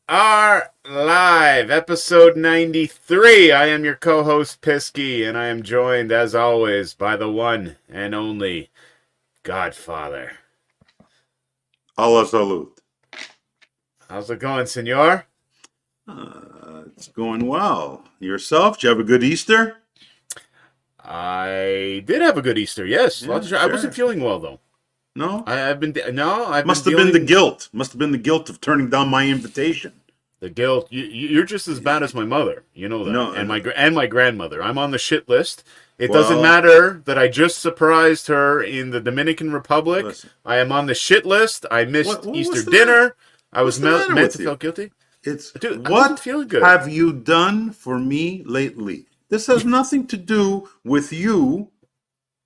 are live, episode 93. I am your co-host, Pisky, and I am joined, as always, by the one and only Godfather. A la salute. How's it going, senor? It's going well. Yourself? Did you have a good Easter? I did have a good Easter, yes. Yeah, I wasn't feeling well, though. No? I've been Must have been the guilt. Must have been the guilt of turning down my invitation. The guilt. You're just as bad as my mother. You know that. No, and my grandmother. I'm on the shit list. It Well- doesn't matter that I just surprised her in the Dominican Republic. Listen. I am on the shit list. I missed What's Easter the dinner. matter? I was What's the matter meant with to you? feel guilty. It's Dude, I what wasn't feeling good. have you done for me lately? This has nothing to do with you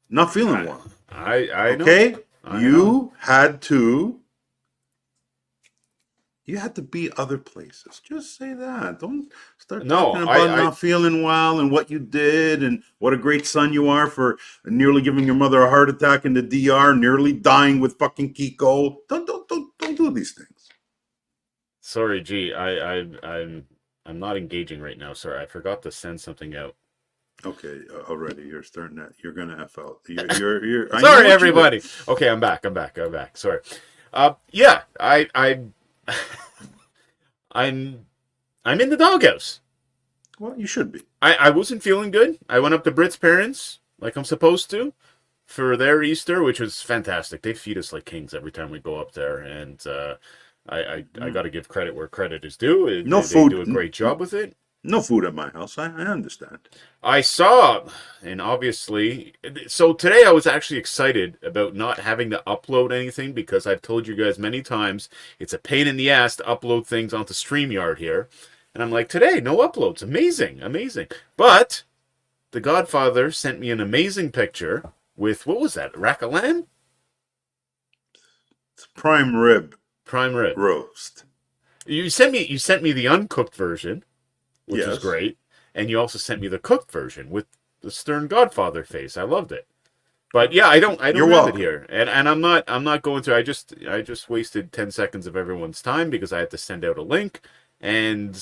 not feeling well. I know. Okay? I You know. had to be other places. Just say that. Don't start No, talking about I- not feeling well and what you did and what a great son you are for nearly giving your mother a heart attack in the DR, nearly dying with fucking Kiko. Don't do these things. Sorry, G. I'm not engaging right now. Sorry, I forgot to send something out. Okay, already you're starting that. You're gonna f out. You're I know what Sorry, you everybody. did. Okay, I'm back. Sorry. Yeah, I'm in the doghouse. Well, you should be. I wasn't feeling good. I went up to Brit's parents, like I'm supposed to, for their Easter, which was fantastic. They feed us like kings every time we go up there, and I got to give credit where credit is due. No They food. do a great job with it. No food at my house. I understand. I saw, and obviously, so today I was actually excited about not having to upload anything because I've told you guys many times it's a pain in the ass to upload things onto StreamYard here. And I'm like, today, no uploads. Amazing. But the Godfather sent me an amazing picture with, what was that, rack of lamb? It's prime rib Prime rib. roast. You sent me the uncooked version, which was Yes. great. And you also sent me the cooked version with the stern Godfather face. I loved it. But yeah, I don't You're have welcome. it here. And I'm not going through. I just wasted 10 seconds of everyone's time because I had to send out a link. And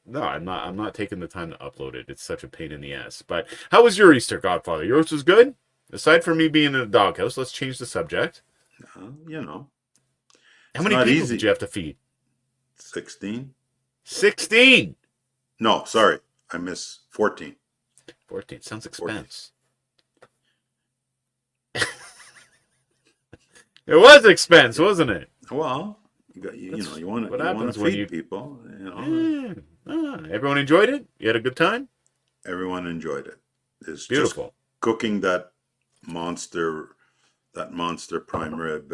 no, I'm not taking the time to upload it. It's such a pain in the ass. But how was your Easter, Godfather? Yours was good? Aside from me being in a doghouse, let's change the subject. You know, How many not people easy. did you have to feed? 16. 16. No, sorry. I miss 14. 14. Sounds 14. expense. It was expense, wasn't it? Well, you want what to happens when feed you- people. You know, Everyone enjoyed it? You had a good time? everyone enjoyed it. It's just Beautiful. cooking that monster prime rib,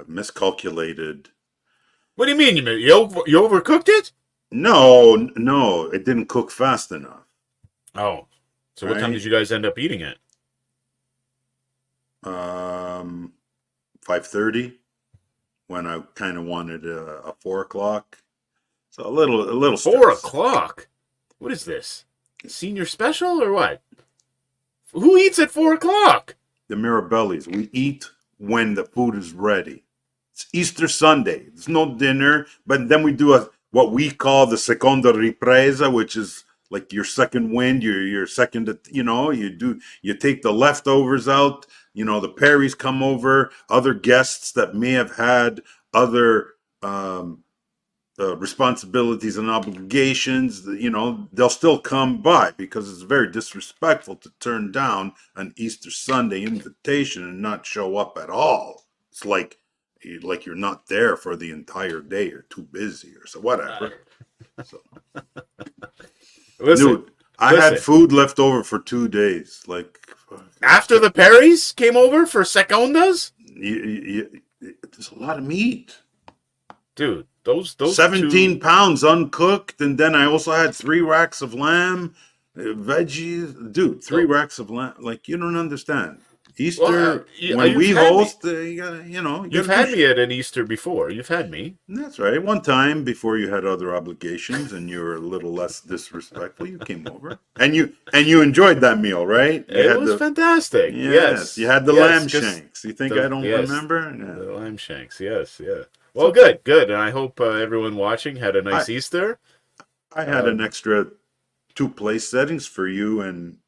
miscalculated. What do you mean? You overcooked it? No, it didn't cook fast enough. Oh. So what time Right. did you guys end up eating it? 5:30 when I kind of wanted a 4 o'clock. So a little 4 stressed. o'clock? What is this? Senior special or what? Who eats at 4 o'clock? The Mirabellis. We eat when the food is ready. It's Easter Sunday. There's no dinner, but then we do what we call the seconda ripresa, which is like your second wind, your second. You take the leftovers out. The Perrys come over, other guests that may have had other responsibilities and obligations. They'll still come by because it's very disrespectful to turn down an Easter Sunday invitation and not show up at all. It's like you're not there for the entire day. You're too busy or so whatever. So, Listen, dude, I had listen. food left over for 2 days. Like After the Perrys came over for secondas? there's a lot of meat. Dude, those 17 two... pounds uncooked, and then I also had 3 racks of lamb, veggies. Dude, 3 racks of lamb. Like, you don't understand. Easter, when we host, you gotta, You've had me at an Easter before. You've had me. That's right. One time before you had other obligations and you were a little less disrespectful, you came over and you enjoyed that meal, right? It was fantastic. Yes. You had the lamb shanks. You think I don't remember? The lamb shanks. Yes. Yeah. Well, good, good. And I hope everyone watching had a nice Easter. I had an extra 2 place settings for you and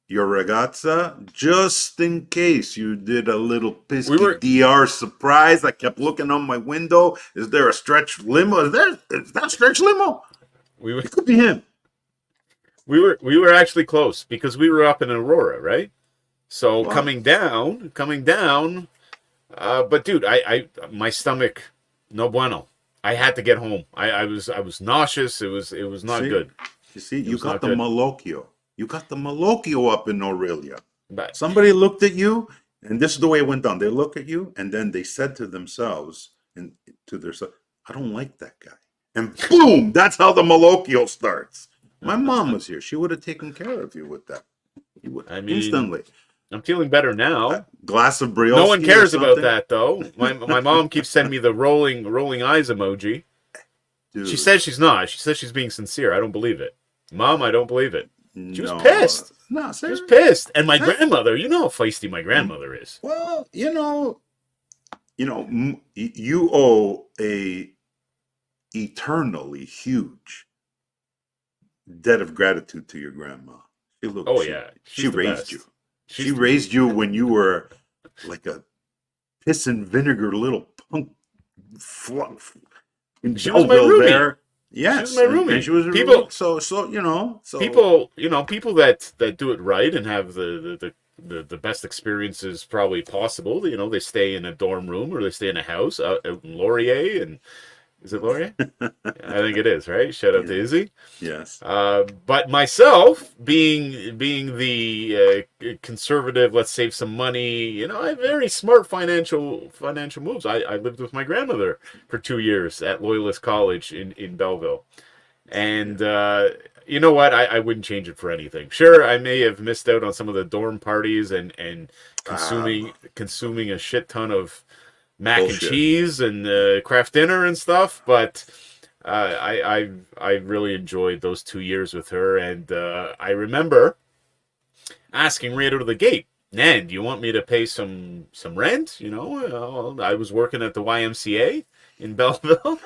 your ragazza, just in case you did a little Pisky DR surprise. I kept looking on my window. Is there a stretch limo? Is that stretch limo? It could be him. We were actually close because we were up in Aurora, right? So coming down. But dude, my stomach, no bueno. I had to get home. I was nauseous. It was not good. You see, you got the Malocchio. You got the Malocchio up in Aurelia. But somebody looked at you, and this is the way it went down. They look at you, and then they said to themselves and to themselves, "I don't like that guy." And boom, that's how the Malocchio starts. My mom was here. She would have taken care of you with that. Instantly. I'm feeling better now. A glass of brioche. No one cares about that, though. My mom keeps sending me the rolling eyes emoji. Dude. She says she's not. She says she's being sincere. I don't believe it. Mom, I don't believe it. She was pissed. No, she was pissed. And my grandmother, you know how feisty my grandmother is. Well, you owe a eternally huge debt of gratitude to your grandma. She raised you. She raised you when you were like a piss and vinegar little punk fluff. She was my roomie. There. Yes, she was my roomie. And she was people. So people that do it right and have the best experiences probably possible. They stay in a dorm room or they stay in a house out in Laurier. And is it Laurier? I think it is, right? Shout out to Izzy. Yes. But myself, being the conservative, let's save some money. I have very smart financial moves. I lived with my grandmother for 2 years at Loyalist College in Belleville, and you know what? I wouldn't change it for anything. Sure, I may have missed out on some of the dorm parties and consuming a shit ton of mac and cheese and craft dinner and stuff, but I really enjoyed those 2 years with her, and I remember asking right out of the gate, "Nan, do you want me to pay some rent?" I was working at the YMCA in Belleville,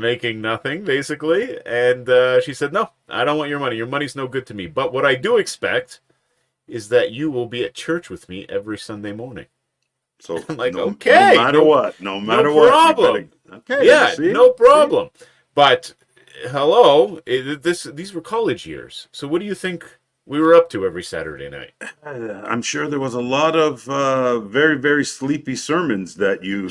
making nothing basically, and she said, "No, I don't want your money. Your money's no good to me. But what I do expect is that you will be at church with me every Sunday morning." So I'm like, no no matter what, problem. Okay, yeah, no problem. But hello, these were college years. So what do you think we were up to every Saturday night? I'm sure there was a lot of very, very sleepy sermons that you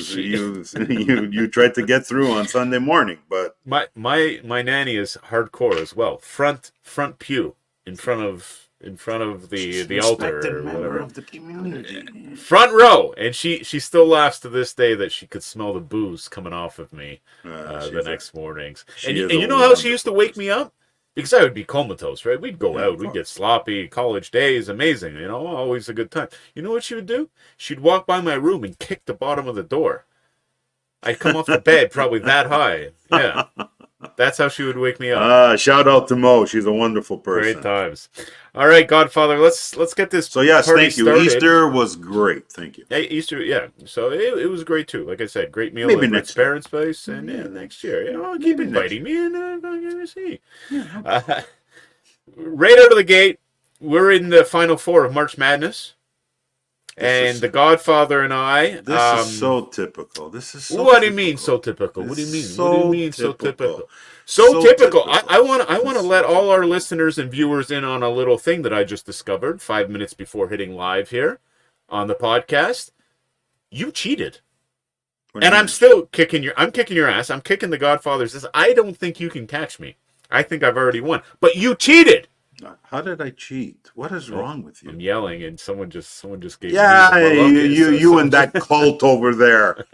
tried to get through on Sunday morning. But my nanny is hardcore as well. Front pew in front of the altar or whatever. Of the community. Front row, and she still laughs to this day that she could smell the booze coming off of me the next mornings. And you know how she used to wake me up? Because I would be comatose, right? We'd go out, we'd get sloppy, college days, amazing, always a good time. You know what she would do? She'd walk by my room and kick the bottom of the door. I'd come off the bed probably that high. Yeah. That's how she would wake me up. Shout out to Mo. She's a wonderful person. Great times. All right, Godfather, let's get this. So yes, party thank you. started. Easter was great. Thank you. Hey, Easter, yeah. So it was great too. Like I said, great meal Maybe at next Rick's parents' place, and next year, keep inviting me, and I'm gonna see. Yeah. Right out of the gate, we're in the Final Four of March Madness. And the Godfather and I. This is so typical. This is so. What do you mean so typical? What do you mean? What do you mean so typical? So typical. I want to let all our listeners and viewers in on a little thing that I just discovered 5 minutes before hitting live here on the podcast. You cheated, and I'm still kicking your ass. I'm kicking the Godfather's ass. I don't think you can catch me. I think I've already won, but you cheated. How did I cheat? What is wrong with you? I'm yelling, and someone just gave me you and that cult over there.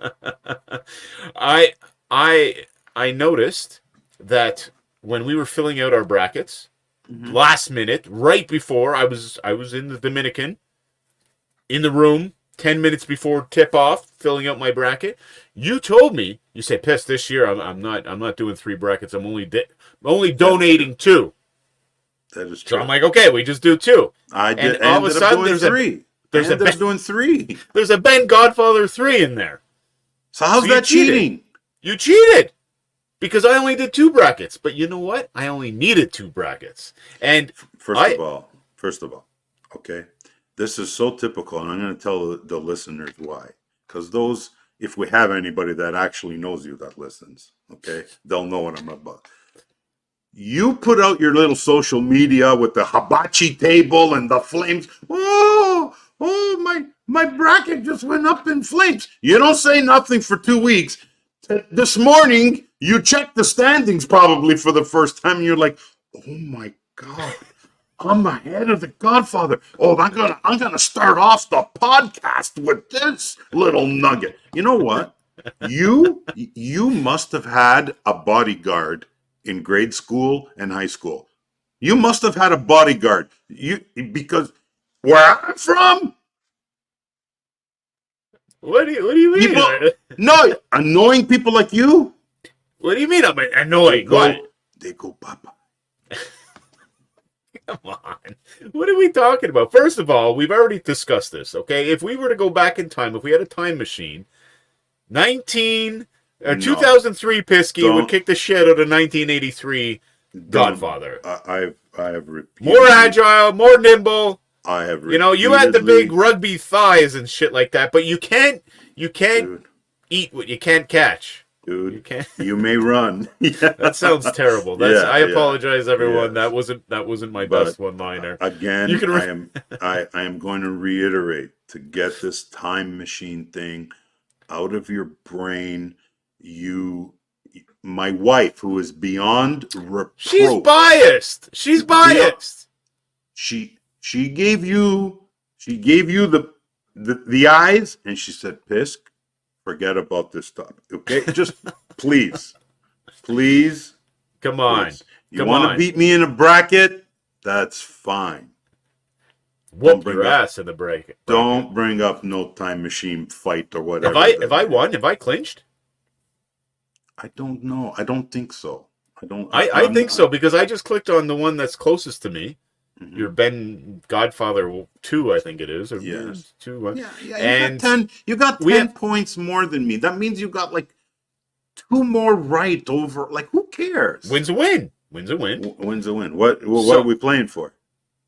I noticed that when we were filling out our brackets, last minute, right before I was in the Dominican, in the room, 10 minutes before tip off, filling out my bracket. You told me, you said, "Piss, this year I'm not doing 3 brackets. I'm only donating 2." That is true. So I'm like, okay, we just do 2. I did. And all of a sudden, there's 3. There's doing 3. There's a Ben Godfather 3 in there. So how's you that cheated. cheating? You cheated because I only did 2 brackets. But you know what? I only needed 2 brackets. And First of all, okay, this is so typical, and I'm going to tell the listeners why. Because those, if we have anybody that actually knows you that listens, okay, they'll know what I'm about. You put out your little social media with the hibachi table and the flames. My bracket just went up in flames. You don't say nothing for 2 weeks. This morning, you checked the standings probably for the first time, and you're like, oh my God. I'm ahead of the Godfather. Oh, I'm gonna start off the podcast with this little nugget. You know what? You must have had a bodyguard in grade school and high school. You must have had a bodyguard. Because where I'm from, what do you mean? annoying people like you. What do you mean I'm annoying? They go, Papa. Come on. What are we talking about? First of all, we've already discussed this, okay? If we were to go back in time, if we had a time machine, 2003 Pisky would kick the shit out of 1983 Godfather. I have repeatedly, more agile, more nimble. I have you had the big rugby thighs and shit like that, but you can't Dude. eat what you can't catch. Dude, you can't. You may run. That sounds terrible. I apologize, everyone. Yes. That wasn't my best one-liner. Again, I am going to reiterate, to get this time machine thing out of your brain. My wife, who is beyond reproach. She's biased. She gave you the eyes, and she said, Pisk, forget about this stuff. Okay? Just please. Come on. Please. You want to beat me in a bracket? That's fine. Whoop your ass in the bracket. Don't bring up no time machine fight or whatever. Have I won? Have I clinched? I don't know. I don't think so. I think so, because I just clicked on the one that's closest to me. Mm-hmm. Your Ben Godfather 2, I think it is. Or yes. 2. And you got 10 points more than me. That means you got like 2 more right over. Like, who cares? Wins a win. Wins a win. What are we playing for?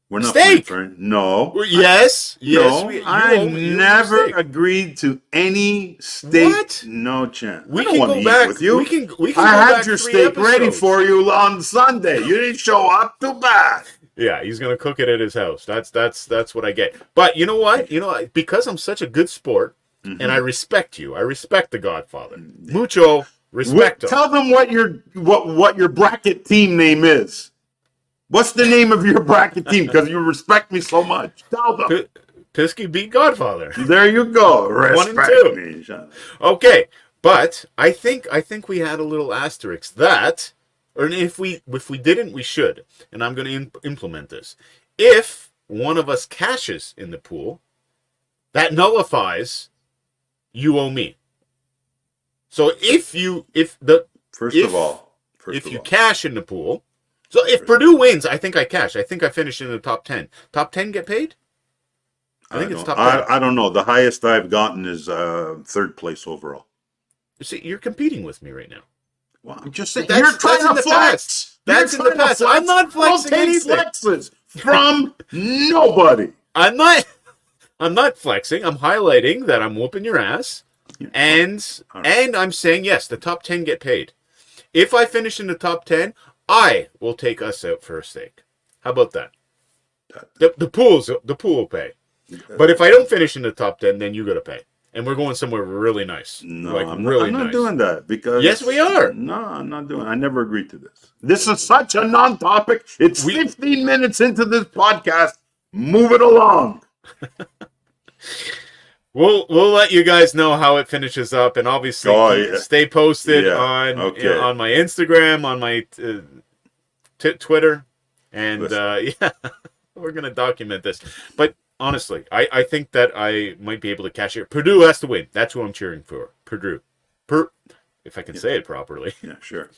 We're not steak. playing for no. Yes. No, I never agreed to any steak. What? No chance. We I don't can want go to back. eat with you. We can I go had back your 3 steak episodes. ready for you on Sunday. You didn't show up. Too bad. Yeah, he's gonna cook it at his house. That's what I get. But you know what? Because I'm such a good sport, and I respect you. I respect the Godfather. Mucho respect. Tell them what your bracket team name is. What's the name of your bracket team? Because you respect me so much. Tell them. Pisky beat Godfather. There you go. Respect 1 and 2. me. Okay, but I think we had a little asterisk that, or if we didn't, we should. And I'm going to implement this. If one of us cashes in the pool, that nullifies you owe me. So if you cash in the pool. So if Purdue wins, I think I cash. I think I finish in the top 10. Top 10 get paid? I think it's top 10. I don't know. The highest I've gotten is 3rd place overall. You see, you're competing with me right now. Well, I'm just saying. You're trying to flex. That's in the past. I'm not flexing anything. Flexes from nobody. I'm not flexing. I'm highlighting that I'm whooping your ass. And I'm saying, yes, the top 10 get paid. If I finish in the top 10, I will take us out for a steak. How about that? The pool will pay. But if I don't finish in the top 10, then you got to pay. And we're going somewhere really nice. No, I'm not doing that. Because yes, we are. No, I'm not doing it. I never agreed to this. This is such a non-topic. It's 15 minutes into this podcast. Move it along. We'll let you guys know how it finishes up, and obviously stay posted on my Instagram, on my Twitter, and we're gonna document this. But honestly, I think that I might be able to cash it. Purdue has to win. That's who I'm cheering for. Purdue, if I can say it properly. Yeah, sure.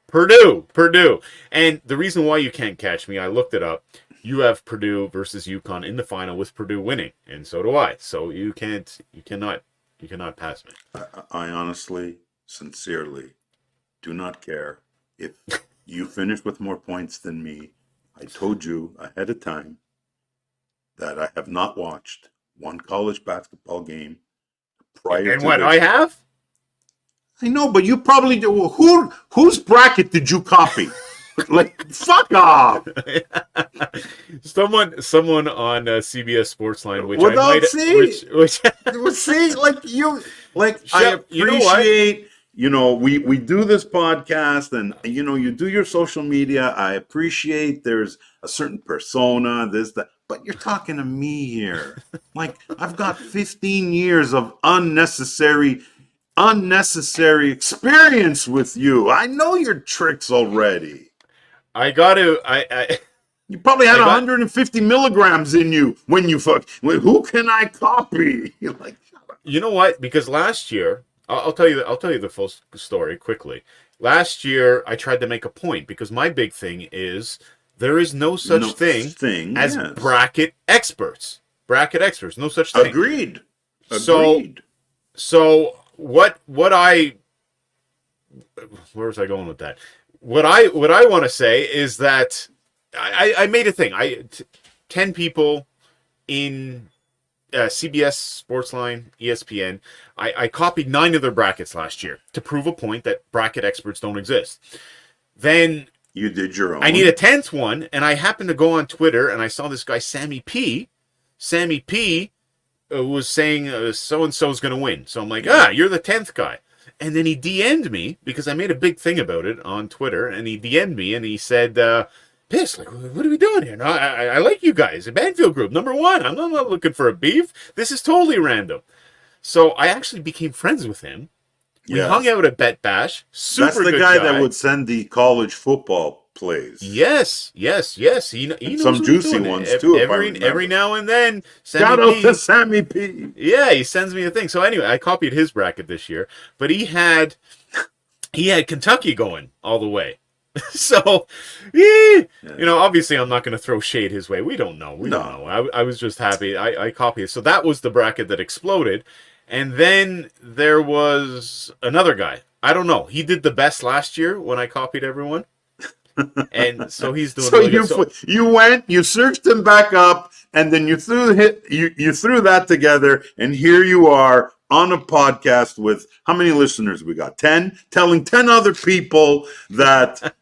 Purdue, and the reason why you can't catch me, I looked it up. You have Purdue versus UConn in the final with Purdue winning, and so do I. So you cannot You cannot pass me. I honestly, sincerely do not care if you finish with more points than me. I told you ahead of time that I have not watched one college basketball game prior And to what I this. have? I know, but you probably do. Whose bracket did you copy? Like, fuck off. Someone on CBS Sportsline, which I Without might, see, which see, I You know what? appreciate, we do this podcast and, you do your social media. I appreciate there's a certain persona, this, that, but you're talking to me here. Like, I've got 15 years of unnecessary experience with you. I know your tricks already. I got to, I You probably had I got. 150 milligrams in you when you fuck. Who can I copy? You're like, You know what? Because last year, I'll tell you. I'll tell you the full story quickly. Last year, I tried to make a point because my big thing is there is no no such thing as yes. bracket experts. Bracket experts, no such thing. Agreed. So, Agreed. so what I where was I going with that? What I want to say is that I made a thing. 10 people in CBS Sportsline, ESPN. I copied 9 of their brackets last year to prove a point that bracket experts don't exist. Then You did your own. I need a 10th one, and I happened to go on Twitter and I saw this guy Sammy P. Sammy P. Was saying so and so is going to win. So I'm like, you're the 10th guy. And then he DM'd me because I made a big thing about it on Twitter, and he DM'd me and he said, Piss, like, what are we doing here? No, I like you guys. A Banfield group, #1. I'm not looking for a beef. This is totally random. So I actually became friends with him. We hung out at Bet Bash. Super That's the good guy that would send the college football plays. Yes. He knows some what he's juicy doing. ones too. Every now and then. Shout out to Sammy P. Yeah, he sends me a thing. So anyway, I copied his bracket this year, but he had Kentucky going all the way. So, obviously I'm not going to throw shade his way. We don't know. We don't know. I was just happy. I copied it. So that was the bracket that exploded. And then there was another guy. I don't know. He did the best last year when I copied everyone. And so he's doing So really good. you went, you searched him back up, and then you threw that together, and here you are on a podcast with how many listeners we got? 10, telling 10 other people that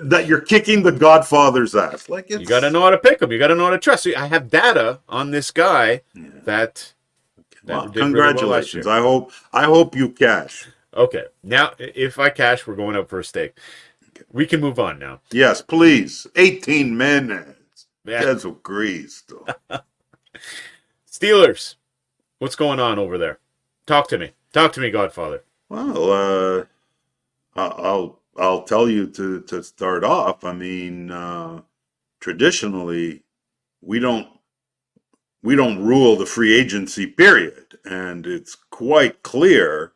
that you're kicking the Godfather's ass. Like, you got to know how to pick him. You got to know how to trust. See, I have data on this guy that well, did congratulations. Really well I hope you cash. Okay, now if I cash, we're going out for a steak. We can move on now. Yes, please. 18 minutes. Yeah. That's Cristo. Steelers. What's going on over there? Talk to me, Godfather. Well, I'll tell you to start off. I mean, traditionally, we don't rule the free agency period, and it's quite clear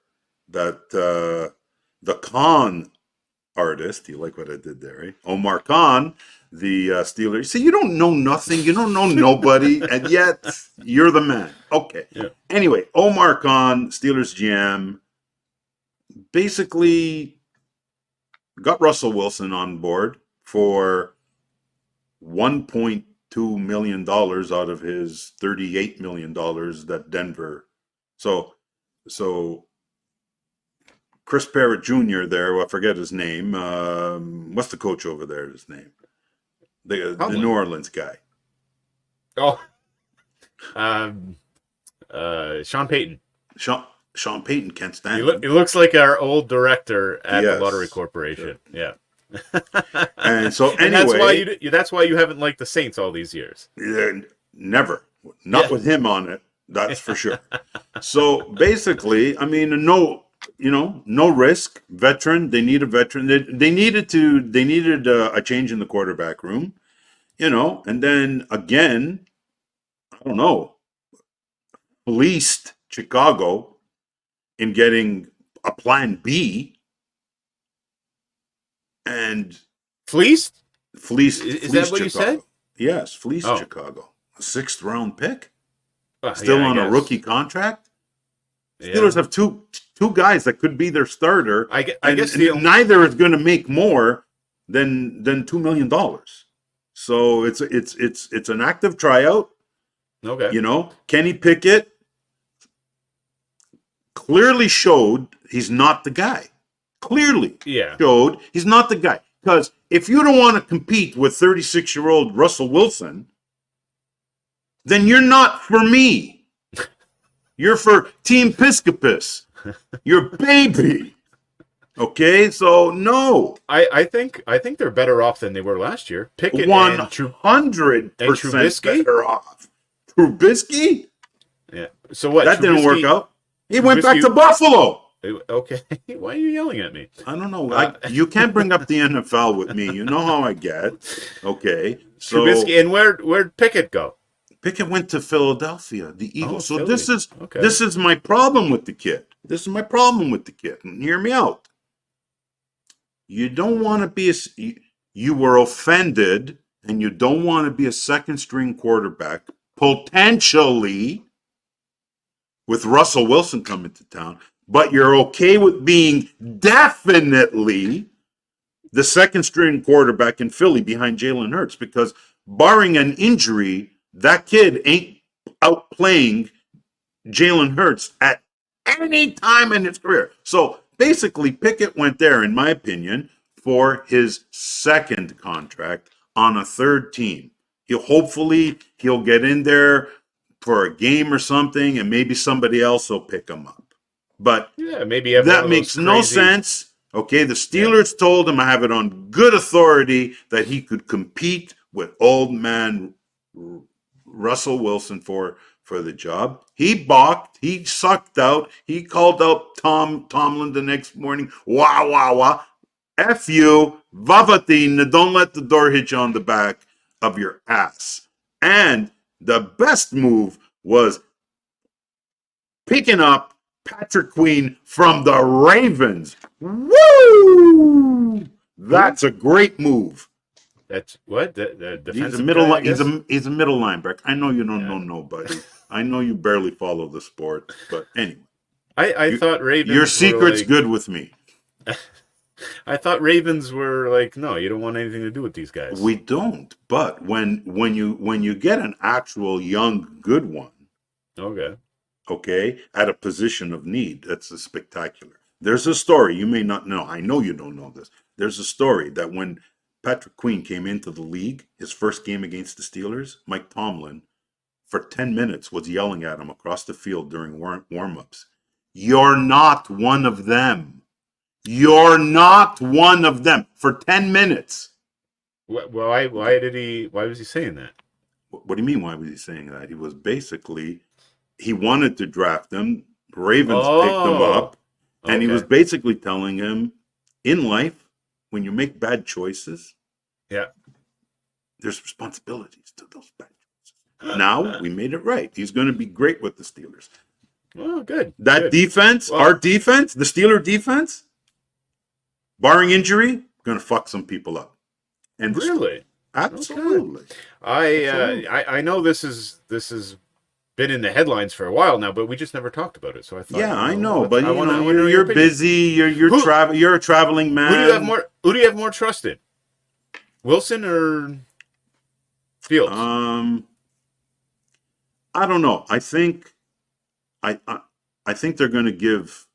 that the con artist, you like what I did there, right? Omar Khan, the Steelers. See, you don't know nothing, you don't know nobody, and yet you're the man. Okay. Yeah. Anyway, Omar Khan, Steelers GM, basically got Russell Wilson on board for $1.2 million out of his $38 million that Denver. So Chris Parrott Jr. there, I forget his name. What's the coach over there? His name, the New Orleans guy. Oh, Sean Payton. Sean Payton can't stand him. It looks like our old director at the Lottery Corporation. Sure. Yeah. And so anyway, and that's why you haven't liked the Saints all these years. Never, not with him on it. That's for sure. So basically, I mean, no risk. Veteran. They need a veteran. They needed a change in the quarterback room, and then again, I don't know, fleeced Chicago in getting a plan B, and fleeced. Is that what Chicago. You said? Yes, fleeced Chicago. A 6th round pick, still on a rookie contract. Steelers Yeah. have two guys that could be their starter, I guess the neither is going to make more than $2 million. So it's an active tryout. okay. You know, Kenny Pickett clearly showed he's not the guy. Clearly Yeah. showed he's not the guy. Because if you don't want to compete with 36-year-old Russell Wilson, then you're not for me. You're for Team Piscopus. You're baby. Okay, so no. I think they're better off than they were last year. Pickett and 100% Trubisky. better off. Trubisky? Yeah. So what? That didn't work Trubisky. out. He went back Trubisky- to Buffalo. Okay. Why are you yelling at me? I don't know. Uh, You can't bring up the NFL with me. You know how I get. Okay. So Trubisky and where'd Pickett go? Pickett went to Philadelphia, the Eagles. Oh, So Philly. this is my problem with the kid. This is my problem with the kid. And hear me out. You don't want to be you were offended and you don't want to be a second string quarterback potentially with Russell Wilson coming to town, but you're okay with being definitely the second string quarterback in Philly behind Jalen Hurts, because barring an injury, that kid ain't outplaying Jalen Hurts at any time in his career. So basically, Pickett went there, in my opinion, for his second contract on a third team. He'll get in there for a game or something, and maybe somebody else will pick him up. But Yeah, maybe have one that of makes those no crazy- sense. Okay, the Steelers told him, I have it on good authority, that he could compete with old man Russell Wilson for the job. He balked. He sucked out. He called out Tomlin the next morning. Wah, wah, wah. F you. Vavatin. Don't let the door hit you on the back of your ass. And the best move was picking up Patrick Queen from the Ravens. Woo! That's a great move. That's what the defensive He's a middle. guy, I guess? He's a middle linebacker. I know you don't Yeah. know nobody. I know you barely follow the sport, but anyway, I thought Ravens. your were secret's like, good with me. I thought Ravens were like, no, you don't want anything to do with these guys. We don't. But when you get an actual young good one, Okay. okay, at a position of need, that's a spectacular. There's a story you may not know. I know you don't know this. There's a story that when Patrick Queen came into the league, his first game against the Steelers, Mike Tomlin, for 10 minutes, was yelling at him across the field during warm-ups. You're not one of them. You're not one of them. For 10 minutes. Why was he saying that? What do you mean, why was he saying that? He was basically, he wanted to draft him. Ravens picked him up. And he was basically telling him, in life, when you make bad choices, yeah, there's responsibilities to those bad choices. Now we made it right. He's going to be great with the Steelers. Oh, good. That good. defense, Well, our defense, the Steeler defense, barring injury, going to fuck some people up. And really, absolutely. Okay. I know this is been in the headlines for a while now, but we just never talked about it. So I thought, Yeah, I know, but your you're opinion. busy. You're a traveling man. Who do you have more trust in, Wilson or Fields? I don't know. I think they're going to give.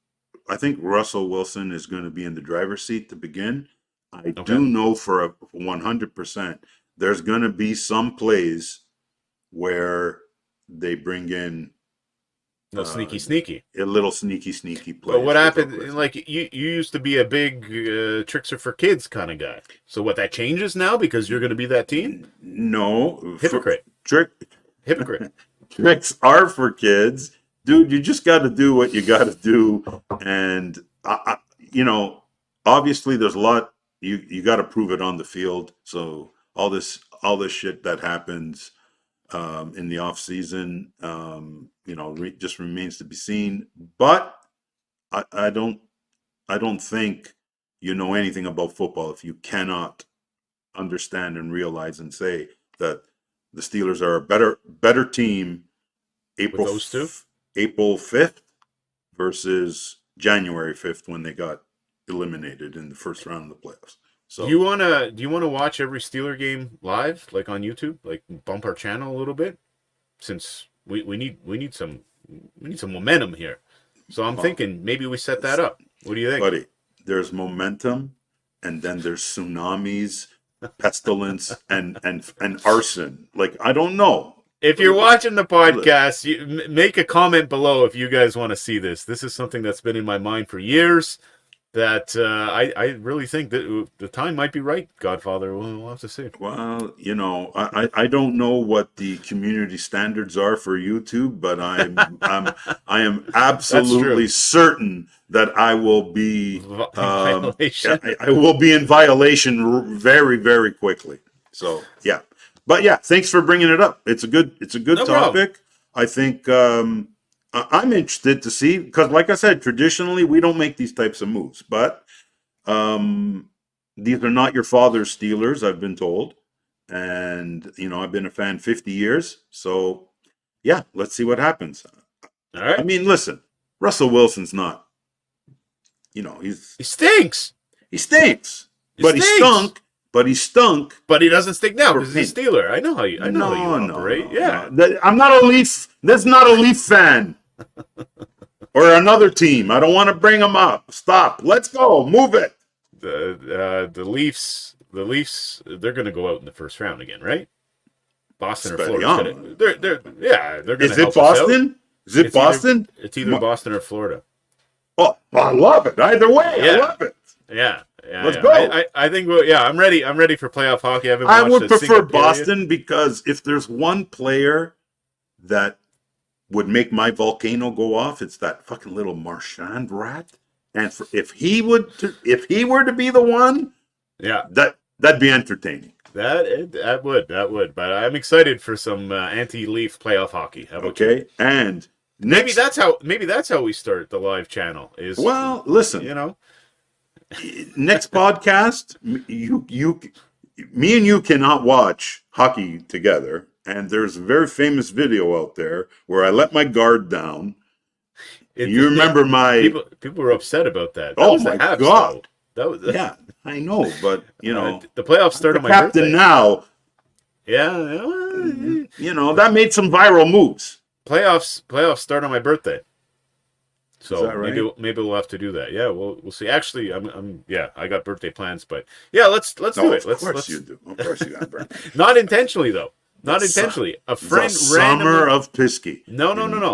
I think Russell Wilson is going to be in the driver's seat to begin. I do know for 100% there's going to be some plays where they bring in A little sneaky. a little sneaky play. But what happened? Like you used to be a big tricks are for kids kind of guy. So what, that changes now because you're going to be that team? No, Hypocrite. Hypocrite. Tricks are for kids, dude. You just got to do what you got to do, and obviously there's a lot. You got to prove it on the field. So all this shit that happens in the off season, just remains to be seen. But I don't think you know anything about football if you cannot understand and realize and say that the Steelers are a better team. With those two? April 5th versus January 5th when they got eliminated in the first round of the playoffs. So do you wanna watch every Steeler game live, like on YouTube? Like bump our channel a little bit? Since we need some momentum here. So I'm thinking maybe we set that up. What do you think? buddy, there's momentum, and then there's tsunamis, pestilence, and arson. Like, I don't know. If you're watching the podcast, make a comment below if you guys want to see this. This is something that's been in my mind for years. That I really think that the time might be right, Godfather. We'll have to see. Well, I don't know what the community standards are for YouTube, but I am absolutely certain that I will be Violation. I will be in violation very, very quickly. So yeah, but yeah, thanks for bringing it up. It's a good No problem. topic. I think I'm interested to see, because like I said, traditionally we don't make these types of moves, but these are not your father's Steelers, I've been told. And, I've been a fan 50 years. So, yeah, let's see what happens. All right. I mean, listen, Russell Wilson's not, He stinks. he stinks. But he stunk. But he doesn't stink now For because he's a Steeler. I know how you operate. Yeah. I'm not a Leaf. That's not a Leaf fan. Or another team. I don't want to bring them up. Stop. Let's go. Move it. The Leafs, they're going to go out in the first round again, right? Boston or Florida. They're going to. Is it Boston? Is it Boston? It's either Boston or Florida. Oh, I love it. Either way, Yeah. I love it. Yeah. Let's go. I think. I'm ready. I'm ready for playoff hockey. I would prefer Boston because if there's one player that would make my volcano go off, it's that fucking little Marchand rat. And if he were to be the one, yeah, that'd be entertaining. That would. But I'm excited for some anti-Leaf playoff hockey. How about you? And maybe that's how we start the live channel. Listen, next podcast, me and you cannot watch hockey together. And there's a very famous video out there where I let my guard down. You remember people were upset about that. Oh my God! That was yeah, I know, but the playoffs start on my captain birthday. Now. Yeah, that made some viral moves. Playoffs start on my birthday. So is that right? maybe we'll have to do that. Yeah, we'll see. Actually, I got birthday plans, but yeah, let's do it. Of course you do. Of course you got birthday. Not intentionally though. Not intentionally. A friend summer of Pisky. No.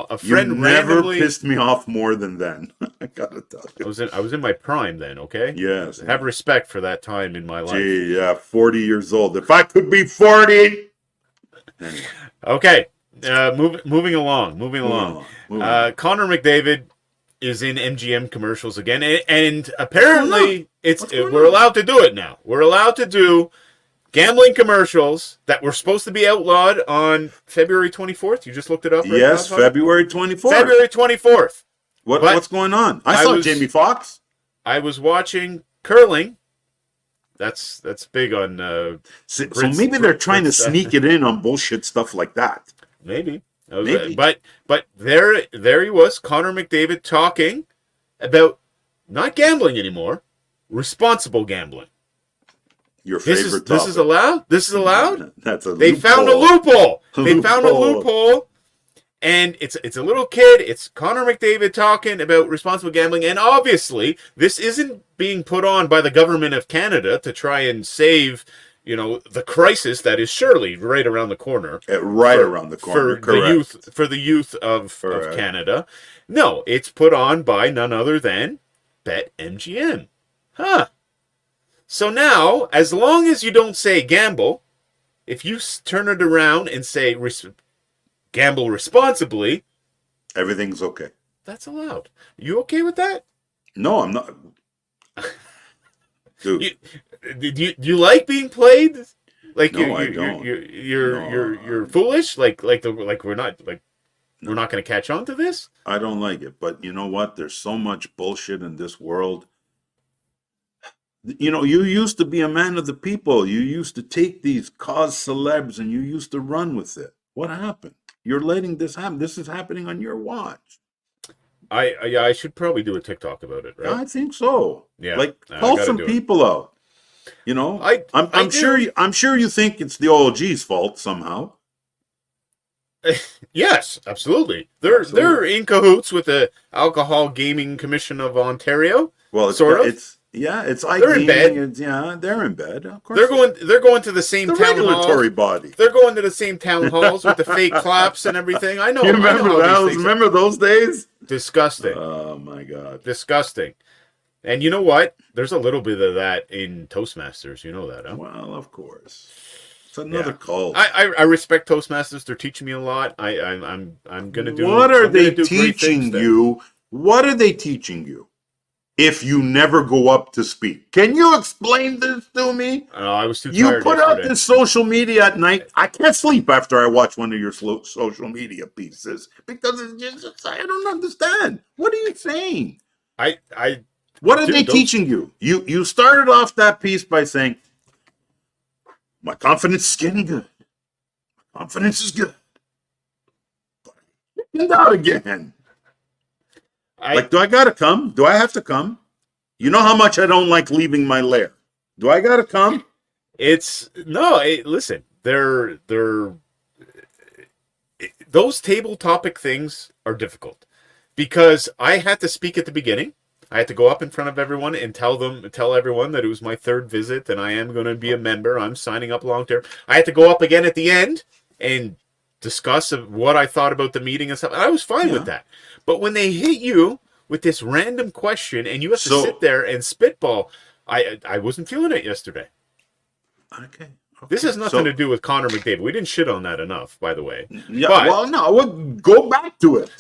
A friend never pissed me off more than then. I gotta tell you. I was in my prime then. Okay. Yes. Have respect for that time in my life. Gee, yeah, 40 years old. If I could be 40. Anyway. Okay. Moving along. Connor McDavid is in MGM commercials again, and apparently we're allowed to do it now. We're allowed to do gambling commercials that were supposed to be outlawed on February 24th. You just looked it up, right? Yes, February 24th. February 24th. What's going on? I saw Jamie Foxx. I was watching curling. That's big on. So maybe they're trying to sneak it in on bullshit stuff like that. Maybe. But there he was, Connor McDavid, talking about not gambling anymore, responsible gambling. Your favorite topic. This is allowed? This is allowed? That's a They loophole. found a loophole. They found a loophole. And it's a little kid. It's Connor McDavid talking about responsible gambling. And obviously, this isn't being put on by the government of Canada to try and save, the crisis that is surely right around the corner. Around the corner. For the youth of Canada. No, it's put on by none other than BetMGM. Huh. So now, as long as you don't say gamble, if you turn it around and say gamble responsibly, everything's okay. That's allowed. You okay with that? No, I'm not. Dude, do you like being played? Like no, I don't. You're foolish. Like we're not going to catch on to this. I don't like it, but you know what? There's so much bullshit in this world. You used to be a man of the people. You used to take these cause celebs and you used to run with it. What happened? You're letting this happen. This is happening on your watch. I should probably do a TikTok about it, right? I think so. Yeah, Like, I call got to some do it. people out. You know, I I I'm sure do. I'm sure you think it's the OG's fault somehow. Yes, absolutely. They're Absolutely. in cahoots with the Alcohol Gaming Commission of Ontario, Well, sort of. it's They're in iGaming. bed. They're in bed. Of course, They're going to the same the town regulatory halls. body. They're going to the same town halls with the fake claps and everything. You I know remember how these those? things are. Remember those days? Disgusting. Oh my God. Disgusting. And you know what? There's a little bit of that in Toastmasters. You know that, huh? Well, of course. It's another Yeah. cult. I respect Toastmasters. They're teaching me a lot. I'm gonna What are I'm gonna they do great things teaching there. you? What are they teaching you if you never go up to speak? Can you explain this to me? I was too You tired put out yesterday. this social media at night. I can't sleep after I watch one of your social media pieces because it's just, I don't understand. What are you saying? I What are they dude, those teaching you? You started off that piece by saying, my confidence is getting good. Confidence is good. And out again. I Like, do I gotta come? Do I have to come? You know how much I don't like leaving my lair. Do I gotta come? it's no. Listen, they're those table topic things are difficult because I had to speak at the beginning. I had to go up in front of everyone and tell everyone that it was my third visit and I am going to be a member. I'm signing up long term. I had to go up again at the end and discuss what I thought about the meeting and stuff. And I was fine with Yeah. that. But when they hit you with this random question and you have to sit So there and spitball, I wasn't feeling it yesterday. okay. This Okay. has nothing to So do with Connor McDavid. We didn't shit on that enough, by the way. yeah. But Well, no. We'll go back to it.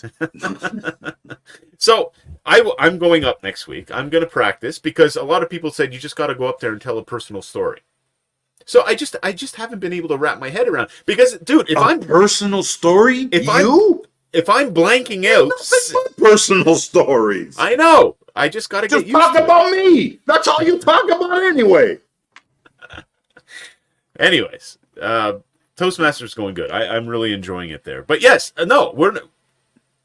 so I'm going up next week. I'm going to practice because a lot of people said you just got to go up there and tell a personal story. So I just haven't been able to wrap my head around because, dude, A personal story. if I'm You if I'm blanking out, nothing but personal stories. I know. I just got to get Just used talk to it. about me. That's all you talk about anyway. Anyways, Toastmasters going good. I'm really enjoying it there. But yes, no,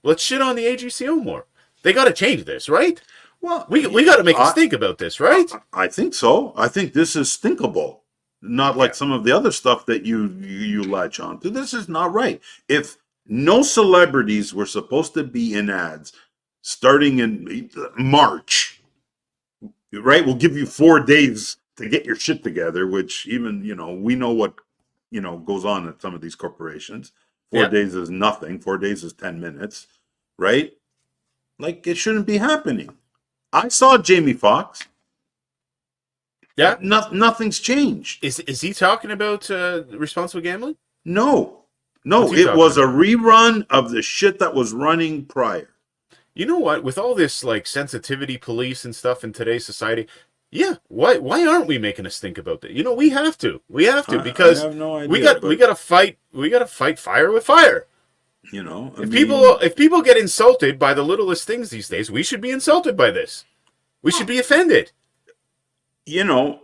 let's shit on the AGCO more. They got to change this, right? Well, We got to make a stink about this, right? I think so. I think this is stinkable. Not like Yeah. some of the other stuff that you latch on to. This is not right. If no celebrities were supposed to be in ads starting in March, right? We'll give you 4 days to get your shit together, which even, we know what, goes on at some of these corporations. Four Yeah. days is nothing. 4 days is 10 minutes, right? Like it shouldn't be happening. I saw Jamie Foxx. Yeah. Nothing's changed. Is he talking about responsible gambling? No, What's no, he it talking was a about? rerun of the shit that was running prior. You know what? With all this like sensitivity police and stuff in today's society, yeah, why aren't we making us think about that? You know, we have to. We have to I because have no idea. we got to fight fire with fire. If people get insulted by the littlest things these days, we should be insulted by this. We should be offended. you know,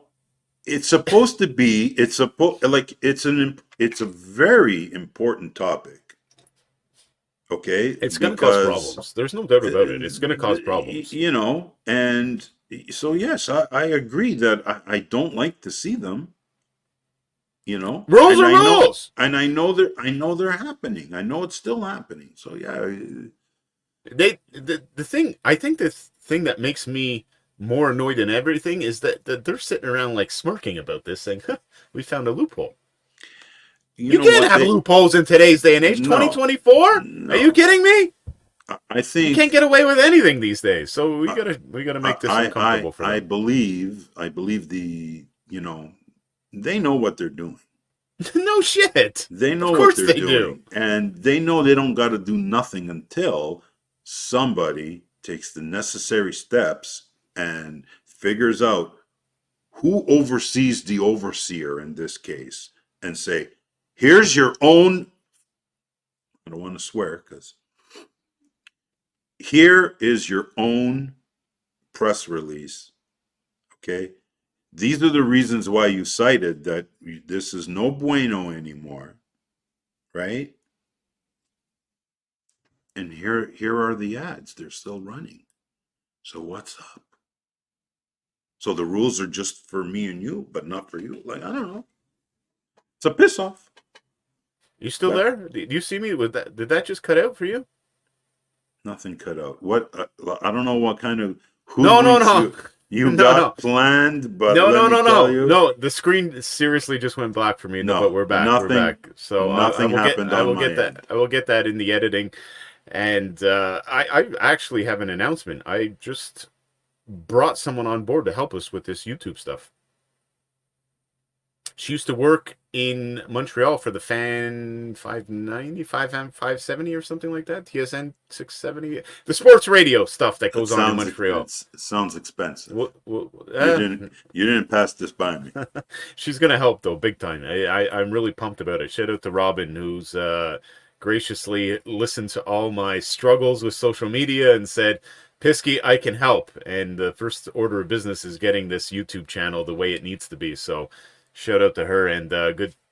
it's supposed to be. It's it's a very important topic. Okay, It's going to cause because problems. There's no doubt about it. It's going to cause problems. and so yes, I agree that I don't like to see them. Rules And are rules. I know they're happening. I know it's still happening. So yeah, The thing I think the thing that makes me more annoyed than everything is that they're sitting around like smirking about this thing. We found a loophole. you You know can't what have loopholes in today's day and age. no, 2024? Are you no. kidding me? I You think can't get away with anything these days. So we gotta make this I uncomfortable for I them. believe they know what they're doing. No shit. They know Of what course they're they do. doing, and they know they don't got to do nothing until somebody takes the necessary steps and figures out who oversees the overseer in this case and say, here's your own, I don't want to swear because here is your own press release. Okay. These are the reasons why you cited that this is no bueno anymore. Right. And here are the ads. They're still running. So what's up? So the rules are just for me and you, but not for you. Like, I don't know. It's a piss off. You still But there? Do you see me with that? Did that just cut out for you? nothing cut out. What I don't know what kind of No, no, hoodwinks no, you no, no, got planned, but no, let no, me no, tell no, you, no. The screen seriously just went black for me. No, but no, we're back. We're nothing, back. So I nothing will get. happened I on will my get that. end. I will get that in the editing. And I actually have an announcement. I just brought someone on board to help us with this YouTube stuff. She used to work in Montreal for the Fan 590, 570 or something like that. TSN 670. The sports radio stuff that It goes on in sounds Montreal. it sounds expensive. Well, You didn't pass this by me. she's going to help, though, big time. I'm really pumped about it. Shout out to Robin, who's graciously listened to all my struggles with social media and said, Pisky, I can help. And the first order of business is getting this YouTube channel the way it needs to be. So shout out to her, and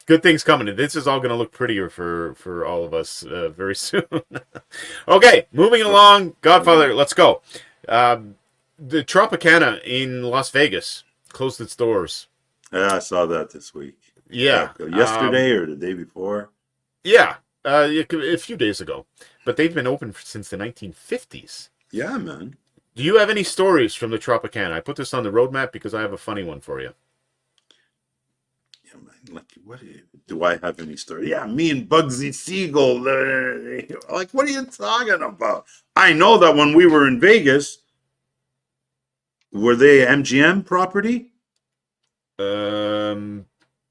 good things coming. This is all going to look prettier for all of us very soon. Okay, moving along. Godfather, let's go. The Tropicana in Las Vegas closed its doors. Yeah, I saw that this week. Yeah. Yesterday or the day before. Yeah. A few days ago. But they've been open since the 1950s. Yeah, man. Do you have any stories from the Tropicana? I put this on the roadmap because I have a funny one for you. Yeah, man. Like, what do I have any story? Yeah, me and Bugsy Siegel. Like, what are you talking about? I know that when we were in Vegas, were they MGM property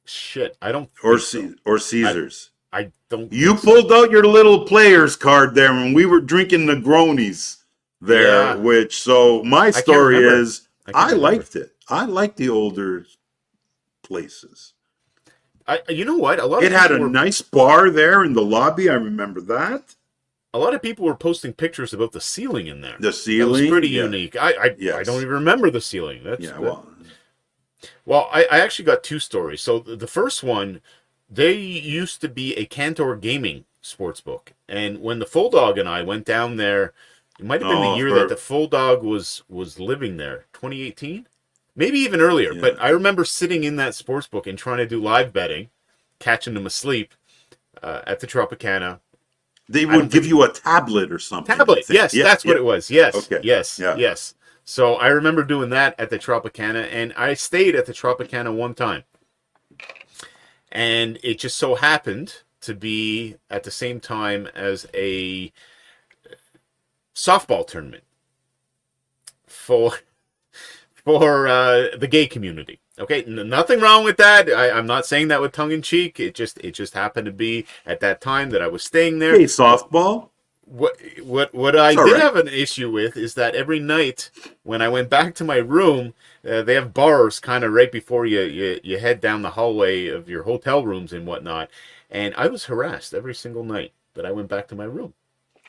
Shit. I don't or think so. or Caesars? I don't. You think so. pulled out your little players card there when we were drinking Negronis there. Yeah. Which so my I can't story remember. is I can't I remember. liked it. I liked the older places. You know what? It had a nice bar there in the lobby. I remember that. A lot of people were posting pictures about the ceiling in there. The That was ceiling, pretty yeah. unique. I Yes. don't even remember the ceiling. Yeah, Well, I actually got two stories. So the first one, they used to be a Cantor Gaming sportsbook, and when the Full Dog and I went down there, it might have been the year that the Full Dog was living there, 2018, maybe even earlier. Yeah. But I remember sitting in that sportsbook and trying to do live betting, catching them asleep at the Tropicana. they would give you a tablet or something. Tablet, yes, Yeah, that's what yeah. it was. Yes, Okay. yes, Yeah. yes. So I remember doing that at the Tropicana, and I stayed at the Tropicana one time. And it just so happened to be at the same time as a softball tournament for the gay community. Okay, nothing wrong with that. I'm not saying that with tongue in cheek. It just happened to be at that time that I was staying there. Hey, softball. What I did have an issue with is that every night when I went back to my room, they have bars kind of right before you head down the hallway of your hotel rooms and whatnot, and I was harassed every single night that I went back to my room.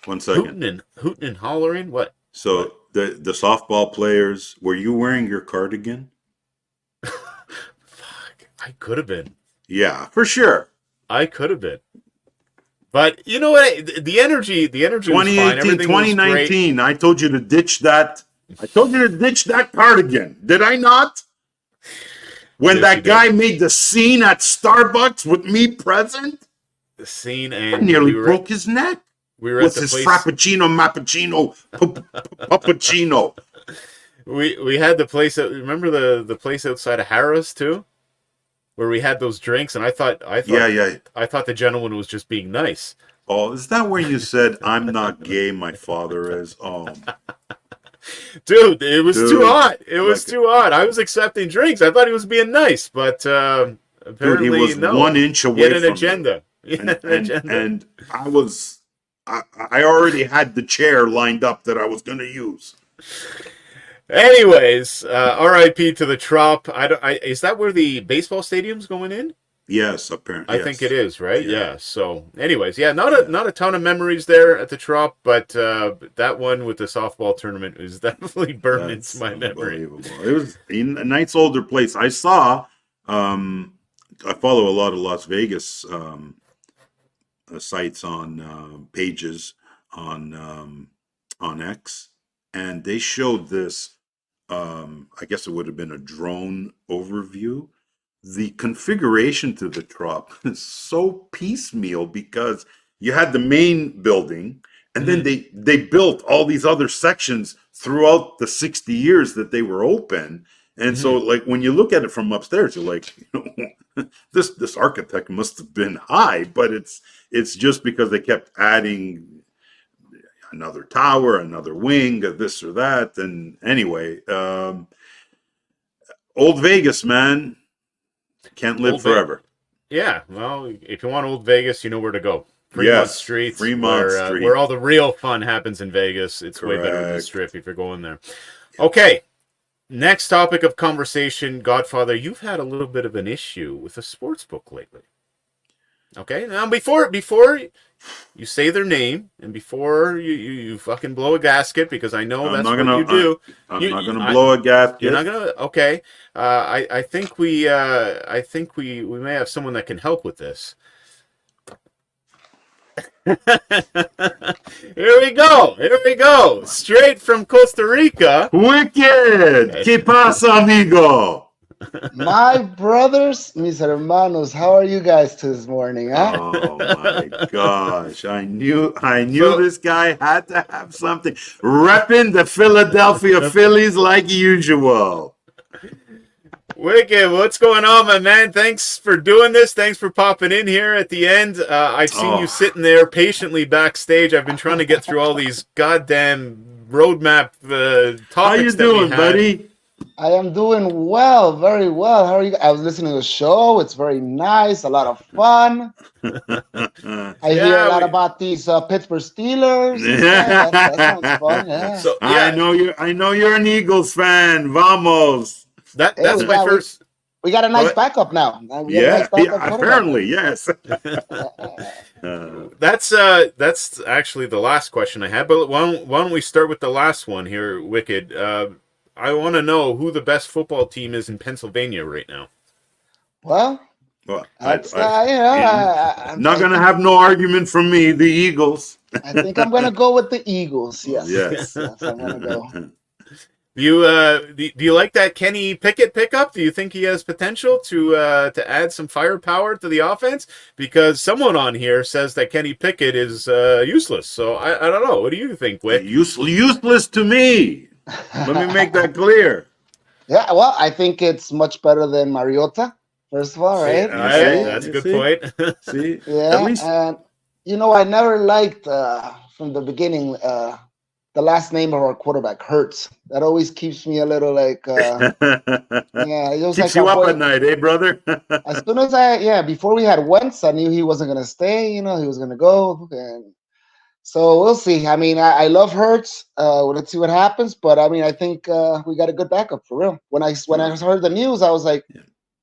1 second. Hooting and hollering. What? So the softball players, were you wearing your cardigan? Fuck, I could have been. Yeah, for sure. I could have been. But you know what? The energy was fine. 2018, Everything was great. 2019. I told you to ditch that. I told you to ditch that cardigan. Did I not? When Yes, that you guy made the scene at Starbucks with me present, The scene, I and nearly broke his neck we were with at the his place. frappuccino, mappuccino, puppuccino. We had the place. Remember the place outside of Harrah's too, where we had those drinks, and I thought Yeah. I thought the gentleman was just being nice. Oh, is that where you said I'm not gay? My father is. Oh, Dude, it was too hot. It was like- too hot. I was accepting drinks. I thought he was being nice, but apparently dude, he was no. 1 inch away He had an from agenda. me. And I already had the chair lined up that I was going to use. Anyways, R.I.P. to the Trop. Is that where the baseball stadium's going in? Yes, apparently. I think it is, right? Yeah. Yeah. So, anyways, not a ton of memories there at the Trop, but that one with the softball tournament is definitely burned into my memory. Unbelievable. It was a nice older place. I saw. I follow a lot of Las Vegas sites on pages. on X, and they showed this. I guess it would have been a drone overview. The configuration to the trop is so piecemeal because you had the main building, and then they built all these other sections throughout the 60 years that they were open. And so, like, when you look at it from upstairs, you're like, this architect must have been high, but it's just because they kept adding another tower, another wing, this or that. And anyway, Old Vegas, man, can't live forever. Yeah, well, if you want Old Vegas, you know where to go. Fremont Street, where all the real fun happens in Vegas. It's way better than the Strip if you're going there. Okay, next topic of conversation, Godfather. You've had a little bit of an issue with a sports book lately. Okay, now before you say their name and before you fucking blow a gasket, because I know that's what you do. I'm not gonna blow a gasket. You're not gonna. Okay, I think we may have someone that can help with this. Here we go. Straight from Costa Rica. Wicked. ¿Qué pasa, amigo? My brothers, mis hermanos, how are you guys this morning, huh? Oh my gosh. I knew this guy had to have something. Repping the Philadelphia Phillies like usual. Wicked, what's going on, my man? Thanks for doing this. Thanks for popping in here at the end. I've seen you sitting there patiently backstage. I've been trying to get through all these goddamn roadmap topics. How you doing, buddy? I am doing well, very well. How are you? I was listening to the show. It's very nice, a lot of fun. I hear a lot about these Pittsburgh Steelers. Yeah, that sounds fun. Yeah. So, I know you're an Eagles fan. Vamos. That's my first. We got a nice backup now. Apparently, yes. That's actually the last question I had. But why don't we start with the last one here, Wicked? I want to know who the best football team is in Pennsylvania right now. Well, not going to have no argument from me. The Eagles. I think I'm going to go with the Eagles. Yes, I'm going to go. Do you like that Kenny Pickett pickup? Do you think he has potential to add some firepower to the offense? Because someone on here says that Kenny Pickett is useless. So I don't know. What do you think, Wick? Useless to me. Let me make that clear. Yeah, well, I think it's much better than Mariota, first of all, right? That's a good point. See? Yeah, and, I never liked, from the beginning, the last name of our quarterback, Hurts. That always keeps me a little like, it was keeps you up at night, eh, brother? As soon as before we had Wentz, I knew he wasn't going to stay, he was going to go, and so we'll see. I mean, I love Hurts. Let's see what happens. But I mean, I think we got a good backup for real. When I heard the news, I was like,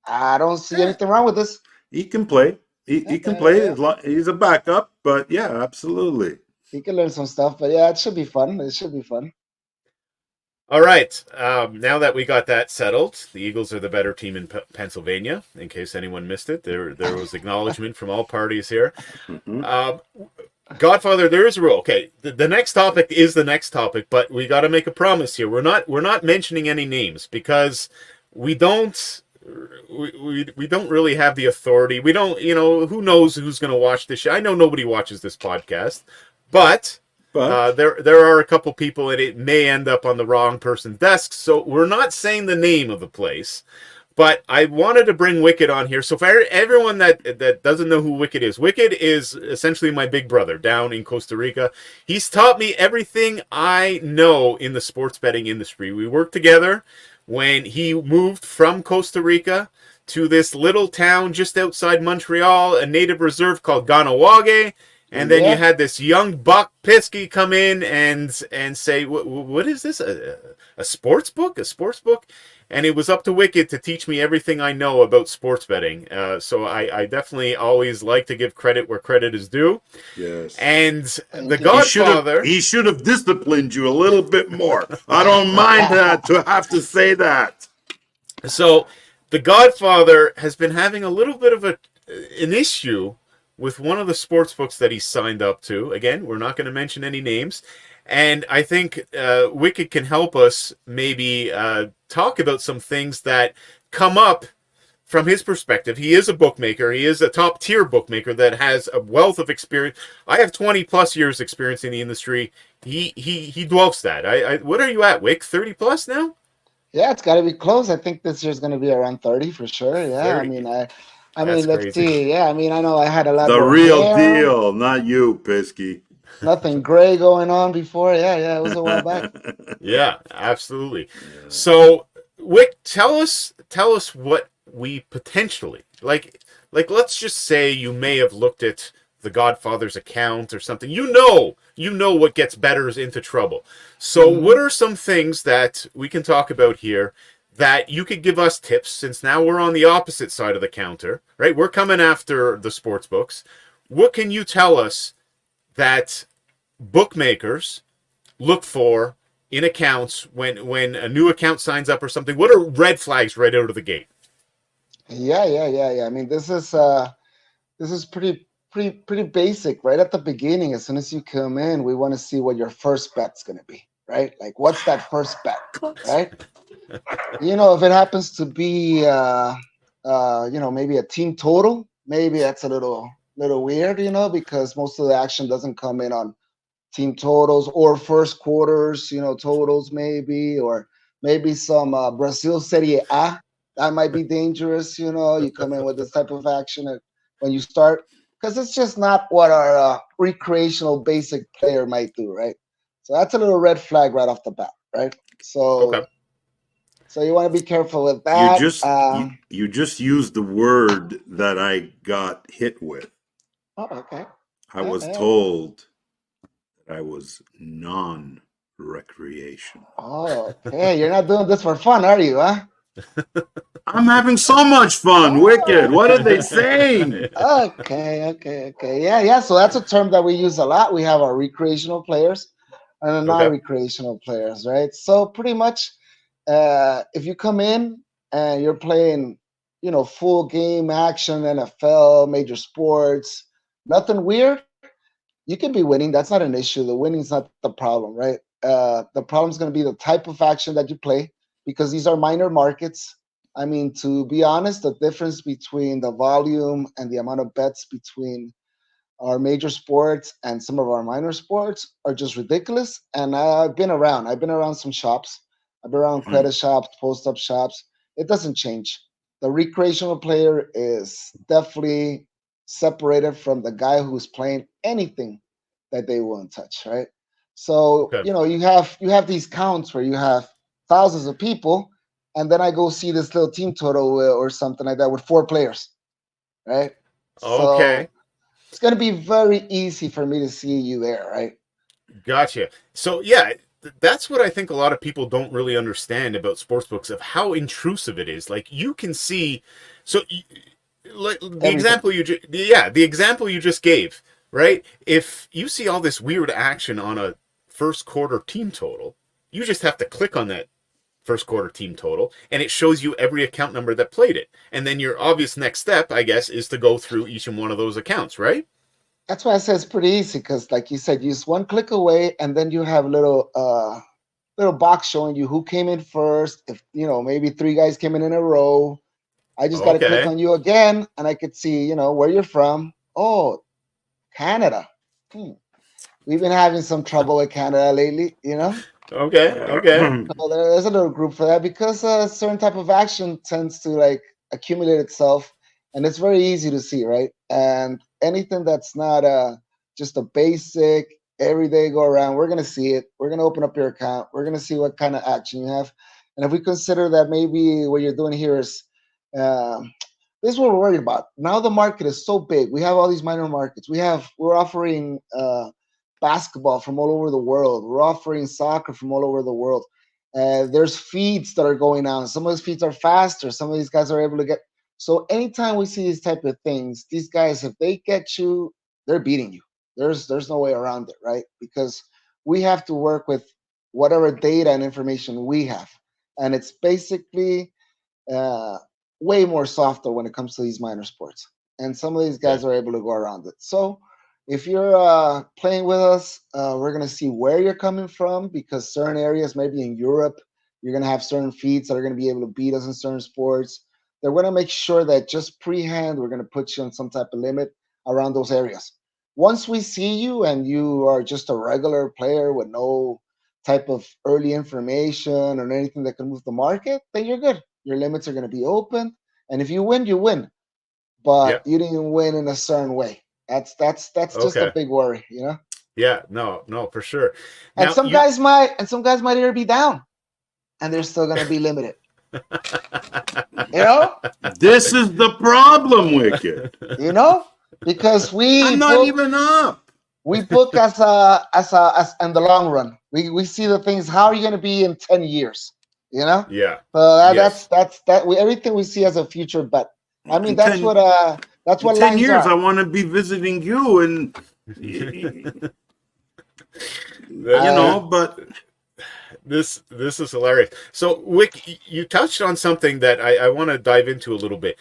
I don't see anything wrong with this. He can play. He can play. He's a backup. But yeah, absolutely. He can learn some stuff. But yeah, it should be fun. All right. Now that we got that settled, the Eagles are the better team in Pennsylvania. In case anyone missed it, there was acknowledgement from all parties here. Godfather, there is a rule. Okay, the next topic is the next topic, but we got to make a promise here. We're not mentioning any names because we don't really have the authority. We don't, who knows who's going to watch this show. I know nobody watches this podcast, but there are a couple people, and it may end up on the wrong person's desk. So we're not saying the name of the place. But I wanted to bring Wicked on here. So for everyone that doesn't know who Wicked is essentially my big brother down in Costa Rica. He's taught me everything I know in the sports betting industry. We worked together when he moved from Costa Rica to this little town just outside Montreal, a native reserve called Ganawage. And then you had this young buck Pisky come in and say, what is this? A sports book? A sports book? And it was up to Wicked to teach me everything I know about sports betting. So I definitely always like to give credit where credit is due. Yes. And the Godfather... He should have disciplined you a little bit more. I don't mind that to have to say that. So the Godfather has been having a little bit of an issue with one of the sports books that he's signed up to. Again, we're not going to mention any names. And I think Wiked can help us maybe talk about some things that come up from his perspective. He is a bookmaker. He is a top tier bookmaker that has a wealth of experience. I have 20 plus years experience in the industry. He dwells that. What are you at, Wick? 30 plus now? Yeah, it's got to be close. I think this year's going to be around 30 for sure. Yeah, 30. I That's mean, let's crazy. see. Yeah, I mean, I know I had a lot The more real hair, deal, not you, Pisky. nothing gray going on before. Yeah, it was a while back. Yeah, absolutely. Yeah. So, Wick, tell us what we potentially like. Let's just say you may have looked at the Godfather's account or something. You know what gets bettors into trouble. So, what are some things that we can talk about here that you could give us tips? Since now we're on the opposite side of the counter, right? We're coming after the sports books. What can you tell us that bookmakers look for in accounts when a new account signs up or something? What are red flags right out of the gate? Yeah. I mean, this is pretty basic right at the beginning. As soon as you come in, we want to see what your first bet's going to be, right? Like, what's that first bet, right? If it happens to be, maybe a team total, maybe that's a little weird, because most of the action doesn't come in on team totals or first quarters, totals maybe, or maybe some Brazil Serie A. That might be dangerous. You come in with this type of action when you start, because it's just not what our recreational basic player might do, right? So that's a little red flag right off the bat, right? Okay. So you want to be careful with You that. just you just used the word that I got hit with. Oh, okay. I was told that I was non-recreational. Oh, okay. You're not doing this for fun, are you, huh? I'm having so much fun. Wicked. What are they saying? Okay. Yeah. So that's a term that we use a lot. We have our recreational players and the Okay. non-recreational players, right? So pretty much, if you come in and you're playing, full game action, NFL, major sports, nothing weird, you can be winning. That's not an issue. The winning's not the problem, right? The problem's going to be the type of action that you play, because these are minor markets. I mean, to be honest, the difference between the volume and the amount of bets between our major sports and some of our minor sports are just ridiculous. And I've been around. I've been around some shops. I've been around Mhm. credit shops, post-up shops. It doesn't change. The recreational player is definitely separated from the guy who's playing anything that they won't touch, right? So Okay. you have these counts where you have thousands of people, and then I go see this little team total or something like that with 4 players, right? Okay. So it's going to be very easy for me to see you there, right? Gotcha. So yeah, that's what I think a lot of people don't really understand about sportsbooks, of how intrusive it is. Like, you can see, so like the Everything. example the example you just gave, right? If you see all this weird action on a first quarter team total, you just have to click on that first quarter team total, and it shows you every account number that played it. And then your obvious next step, I guess, is to go through each and one of those accounts, right? That's why I say it's pretty easy, because, like you said, just one click away, and then you have little box showing you who came in first. If maybe 3 guys came in a row, I just got to click Okay. on you again, and I could see where you're from. Oh, Canada. We've been having some trouble with Canada lately. Okay. So there's a little group for that, because a certain type of action tends to accumulate itself, and it's very easy to see, right? And anything that's not just a basic everyday go around, we're gonna see it. We're gonna open up your account. We're gonna see what kind of action you have, and if we consider that maybe what you're doing here is, this is what we're worried about. Now the market is so big. We have all these minor markets. We're offering basketball from all over the world. We're offering soccer from all over the world. There's feeds that are going on. Some of those feeds are faster. Some of these guys are able to get. So anytime we see these type of things, these guys, if they get you, they're beating you. There's no way around it, right? Because we have to work with whatever data and information we have, and it's basically uh, way more softer when it comes to these minor sports. and some of these Okay. guys are able to go around it. So if you're playing with us, we're gonna see where you're coming from, because certain areas, maybe in Europe, you're gonna have certain feeds that are gonna be able to beat us in certain sports. They're gonna make sure that just pre-hand, we're gonna put you on some type of limit around those areas. Once we see you and you are just a regular player with no type of early information or anything that can move the market, then you're good. Your limits are going to be open, and if you win, you win. But Yeah. you didn't win in a certain way. That's just a Okay. big worry, you know. Yeah. No. No. For sure. And Now you. some guys might either be down, and they're still going to be limited. You know, This is the problem, Wicked. you know, because I'm not even up. we book as in the long run. We see the things. How are you going to be in 10 years? You know, Yeah. so Yes. everything we see as a future bet. I mean, In 10, that's in what 10 lines years, I are. want to be visiting you, and The- but this is hilarious. So, Wick, you touched on something that I want to dive into a little bit.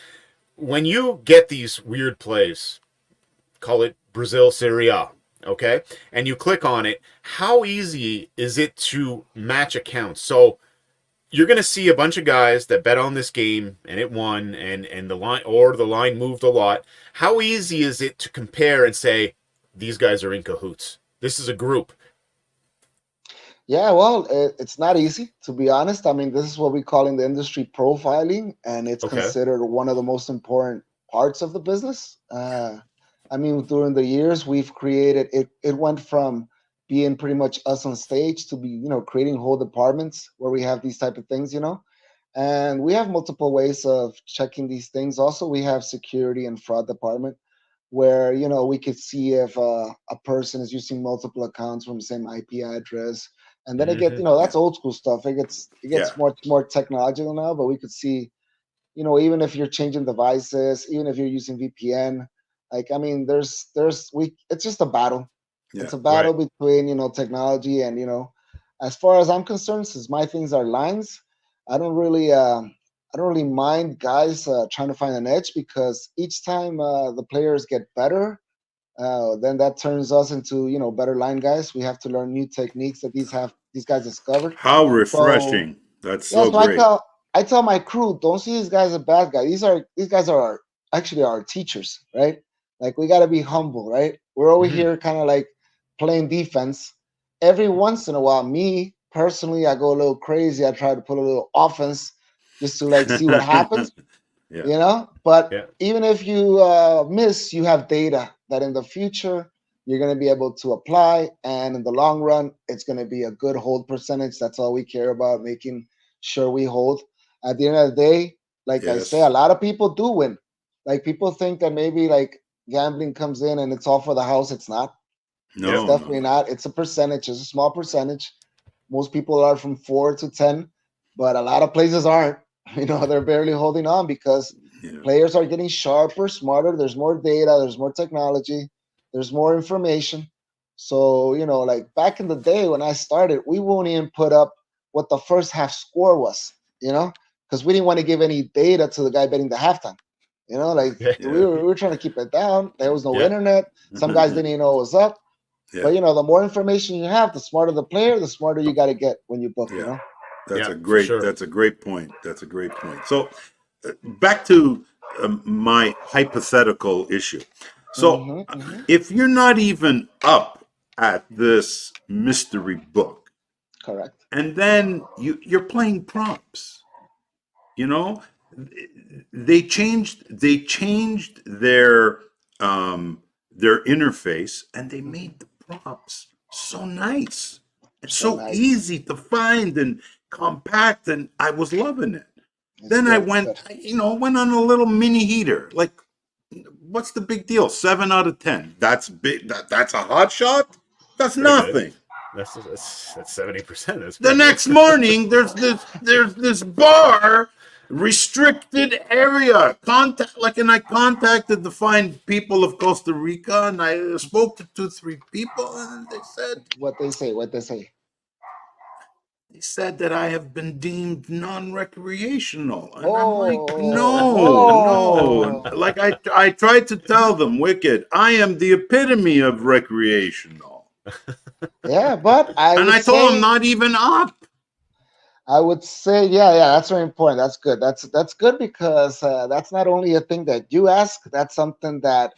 When you get these weird plays, call it Brazil Serie A, okay, and you click on it, how easy is it to match accounts? So you're going to see a bunch of guys that bet on this game and it won, and the line moved a lot. How easy is it to compare and say these guys are in cahoots? This is a group. Yeah, well, it's not easy, to be honest. I mean, this is what we call in the industry profiling, and it's Okay. considered one of the most important parts of the business. I mean, during the years, we've created it. It went from being pretty much us on stage to be, creating whole departments where we have these type of things, and we have multiple ways of checking these things. Also, we have security and fraud department where we could see if a person is using multiple accounts from the same IP address, and then it gets Hmm. that's old school stuff. It yeah, gets more technological now, but we could see even if you're changing devices, even if you're using VPN, like I mean, there's we it's just a battle. yeah, It's a Right. battle between technology and as far as I'm concerned, since my things are lines, I don't really I don't really mind guys trying to find an edge, because each time the players get better, then that turns us into better line guys. We have to learn new techniques that these guys discovered. how So refreshing. That's yeah, so so great. I tell my crew, don't see these guys as bad guys. These guys are actually our teachers, right? Like we got to be humble, right? We're over Hmm. here kind of like playing defense. Every once in a while, me personally, I go a little crazy. I try to put a little offense just to like see what happens, Yeah, But Yeah. even if you miss, you have data that in the future you're going to be able to apply, and in the long run, it's going to be a good hold percentage. That's all we care about, making sure we hold. At the end of the day, like I say, a yes, lot of people do win. Like people think that maybe like gambling comes in and it's all for the house. It's not. It's Yep. no, no, definitely no. not. It's a percentage. It's a small percentage. Most people are from 4 to 10, but a lot of places aren't. They're barely holding on because Yeah, players are getting sharper, smarter. There's more data, there's more technology, there's more information. So, like back in the day when I started, we won't even put up what the first half score was, because we didn't want to give any data to the guy betting the halftime. Like Okay. yeah, we were trying to keep it down. There was no Yeah. internet. Some guys didn't even know what was up. yeah, But the more information you have, the smarter the player, the smarter you got to get when you book. yeah. That's Yeah. a For great. sure. That's a great point. That's a great point. So, back to my hypothetical issue. So, Hmm. Hmm. if you're not even up at this mystery book, Correct. and then you're playing prompts, you know, they changed their interface, and they Hmm. made the prompts so nice and So so nice. easy to find and compact, and I was loving it. It's Then I good. It's went, good. went on a little mini heater. Like, what's the big deal? 7 out of 10. That's big. That's a hot shot. That's Pretty good. nothing. That's 70%. That's The pretty good. next morning, there's this bar, restricted area contact, like, and I contacted the fine people of Costa Rica, and I spoke to 2 3 people, and they said, What they say. What they say. they said that I have been deemed non-recreational, and I'm like, no, no. Oh, Like I tried to tell them, Wicked, I am the epitome of recreational, yeah, but and I told them not even up. yeah, that's very important. That's good. That's good because that's not only a thing that you ask. That's something that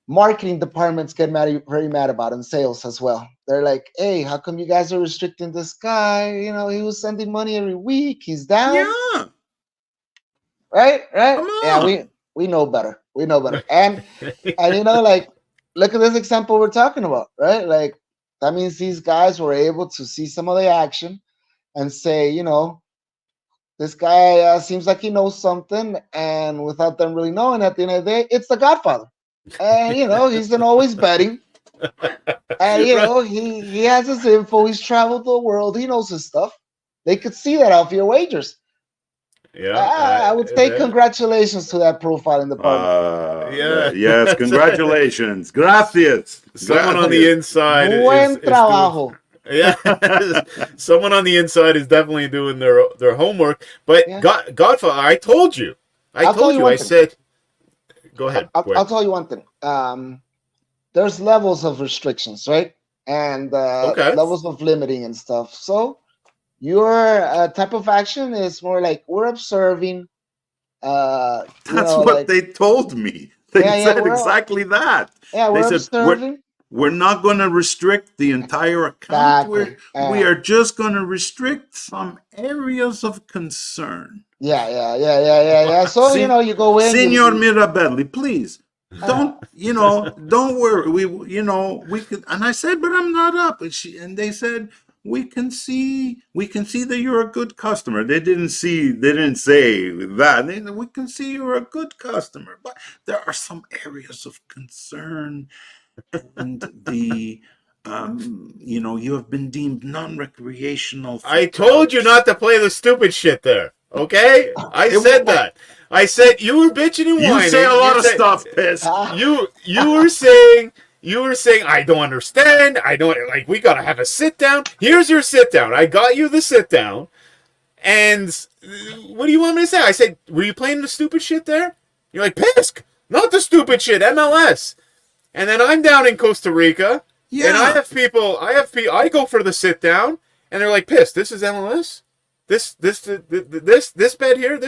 marketing departments get very mad about, and sales as well. They're like, "Hey, how come you guys are restricting this guy? You know, he was sending money every week. He's down, Yeah, right? Right? come Yeah, on. we know better. We know better. And you know, like, look at this example we're talking about, right? Like, that means these guys were able to see some of the action and say, you know, this guy seems like he knows something, and without them really knowing, at the end of the day, it's the Godfather. And you know, he's been always betting, and you Right. know, he has his info. He's traveled the world. He knows his stuff. They could see that off your wagers. Yeah. I would say congratulations to that profiling department. Yeah. Yes, congratulations, gracias. Someone on the inside Buen is doing. trabajo. Yeah, someone on the inside is definitely doing their homework. But Yeah. Godfather, I told you. I'll tell you one I thing. said, go ahead. I'll tell you one thing. There's levels of restrictions, right? And Okay. levels of limiting and stuff. So your type of action is more like we're observing. You That's know, what like they told me. They yeah, said exactly that. yeah, They we're said observing. we're not going to restrict the entire account. Exactly. We are just going to restrict some areas of concern. Yeah. So you know, you go in. Senor Mirabelli, please don't worry. We could. And I said, but I'm not up. And they said we can see that you're a good customer. They didn't say that. We can see you're a good customer, but there are some areas of concern, and you have been deemed non-recreational. I told you not to play the stupid shit there. Okay, I said that. I said you were bitching and whining. You say a lot of stuff, Piss. You were saying I don't understand. I don't like. We gotta have a sit down. Here's your sit down. I got you the sit down. And what do you want me to say? I said, were you playing the stupid shit there? You're like, Pisk, not the stupid shit, MLS. And then I'm down in Costa Rica, and I have people, I go for the sit down, and they're like, Piss, this is MLS? This bet here,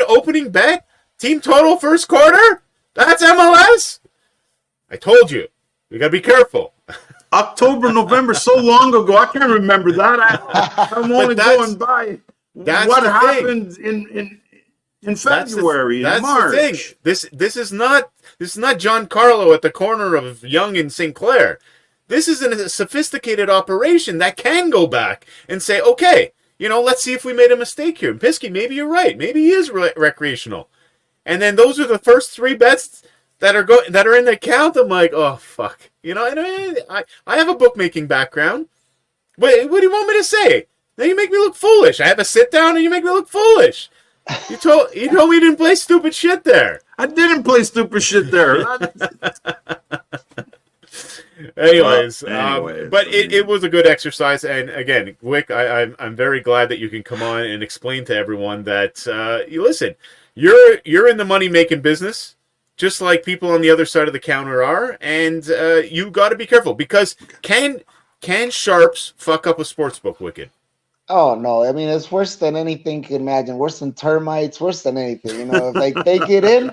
opening bet, team total first quarter? That's MLS? I told you. You gotta be careful. October, November, so long ago, I can't remember that. I'm only going by what happened in February and March. The thing. This is not Giancarlo at the corner of Young and St. Clair. This is a sophisticated operation that can go back and say, okay, let's see if we made a mistake here. And Pisky, maybe you're right. Maybe he is recreational. And then those are the first three bets that are in the account. I'm like, oh fuck. I have a bookmaking background. What do you want me to say? Now you make me look foolish. I have a sit down and you make me look foolish. You told me you didn't play stupid shit there. I didn't play stupid shit there. Anyways, but it was a good exercise, and again, Wick, I'm very glad that you can come on and explain to everyone that listen, you're in the money making business, just like people on the other side of the counter are, and you got to be careful because can sharps fuck up a sportsbook, Wicked? Oh no! I mean, it's worse than anything you can imagine. Worse than termites. Worse than anything. If they get in.